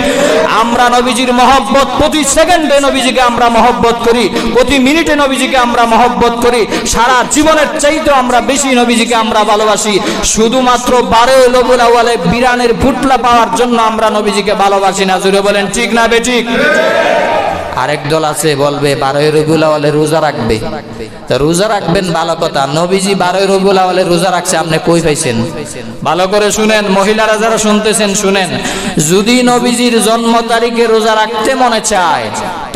আমরা নবীজির মহব্বত, প্রতি সেকেন্ডে নবীজিকে আমরা মহব্বত করি, প্রতি মিনিটে নবীজিকে আমরা মহব্বত করি, সারা জীবনের চাইতে আমরা বেশি নবীজিকে আমরা ভালোবাসি। শুধুমাত্র 12ই রবিউল আউয়ালে বিরানের পুতলা পাওয়ার জন্য আমরা নবীজিকে ভালোবাসি না। জোরে বলেন ঠিক না বেঠিক? আরেক দল আছে বলবে 12ই রবিউল আউয়ালে রোজা রাখবে। তো রোজা রাখবেন ভালো কথা, নবীজি 12ই রবিউল আউয়ালে রোজা রাখছে, আপনি কই পাইছেন? ভালো করে শুনেন, মহিলারা যারা শুনতেছেন শুনেন, যদি নবীজির জন্ম তারিখে রোজা রাখতে মনে চায়,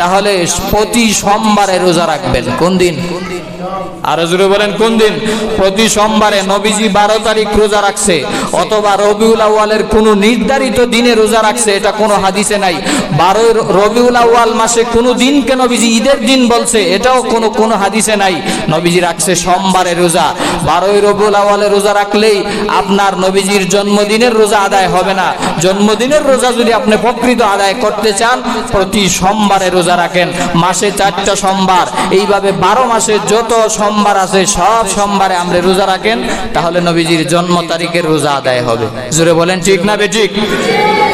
তাহলে প্রতি সোমবারে রোজা রাখবেন। কোন দিন? আরো জোরে বলেন কোন দিন? প্রতি সোমবারে। নবীজি 12 তারিখ রোজা রাখছে, অথবা রবিউল আউয়ালের কোন নির্ধারিত দিনে রোজা রাখছে, এটা কোনো হাদিসে নাই। 12 রবিউল আউয়াল মাসে কোন দিনকে নবীজি ঈদের দিন বলছে, এটাও কোনো হাদিসে নাই। নবীজি রাখছে সোমবারে রোজা। 12ই রবিউল আউয়ালে রোজা রাখলেই আপনার নবীজির জন্মদিনের রোজা আদায় হবে না। জন্মদিনের রোজা যদি আপনি প্রকৃত আদায় করতে চান, প্রতি সোমবারে রোজা রাখেন। মাসে 4টা সোমবার, এইভাবে 12 মাসে যত সোমবার আছে সব সোমবারে আমরা রোজা রাখেন, তাহলে নবীজির জন্ম তারিখের রোজা আদায় হবে। জোরে বলেন ঠিক না বেঠিক?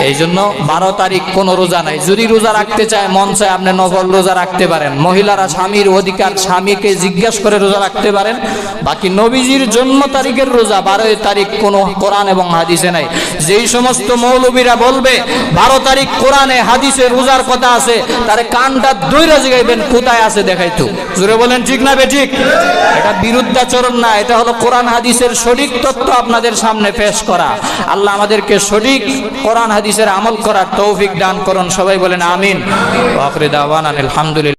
এই জন্য 12 তারিখ কোনো রোজা নাই। যদি রোজা রাখতে চায়, মন চায়, আপনি নফল রোজা রাখতে পারেন। মহিলারা স্বামীর অধিকার, স্বামীকে জিজ্ঞাসা করে রোজা রাখতে পারেন। বাকি নবীজির জন্ম তারিখের রোজা 12 তারিখ কোনো কোরআন এবং হাদিসে নাই। যেই সমস্ত মৌলবীরা বলবে 12 তারিখ কোরআনে হাদিসে রোজার কথা আছে, তারে কানটা দইরা জিগাইবেন কোথায় আছে দেখাইতো। জোরে বলেন ঠিক না বেঠিক? এটা বিরুদ্ধাচরণ না, এটা হলো কোরআন হাদিসের সঠিক তথ্য আপনাদের সামনে পেশ করা। আল্লাহ আমাদেরকে সঠিক কোরআন হাদিসের আমল করার তৌফিক দান করুন। সবাই বলেন আমিন। ওয়া আখিরু দাওয়ানা আলহামদুলিল্লাহ।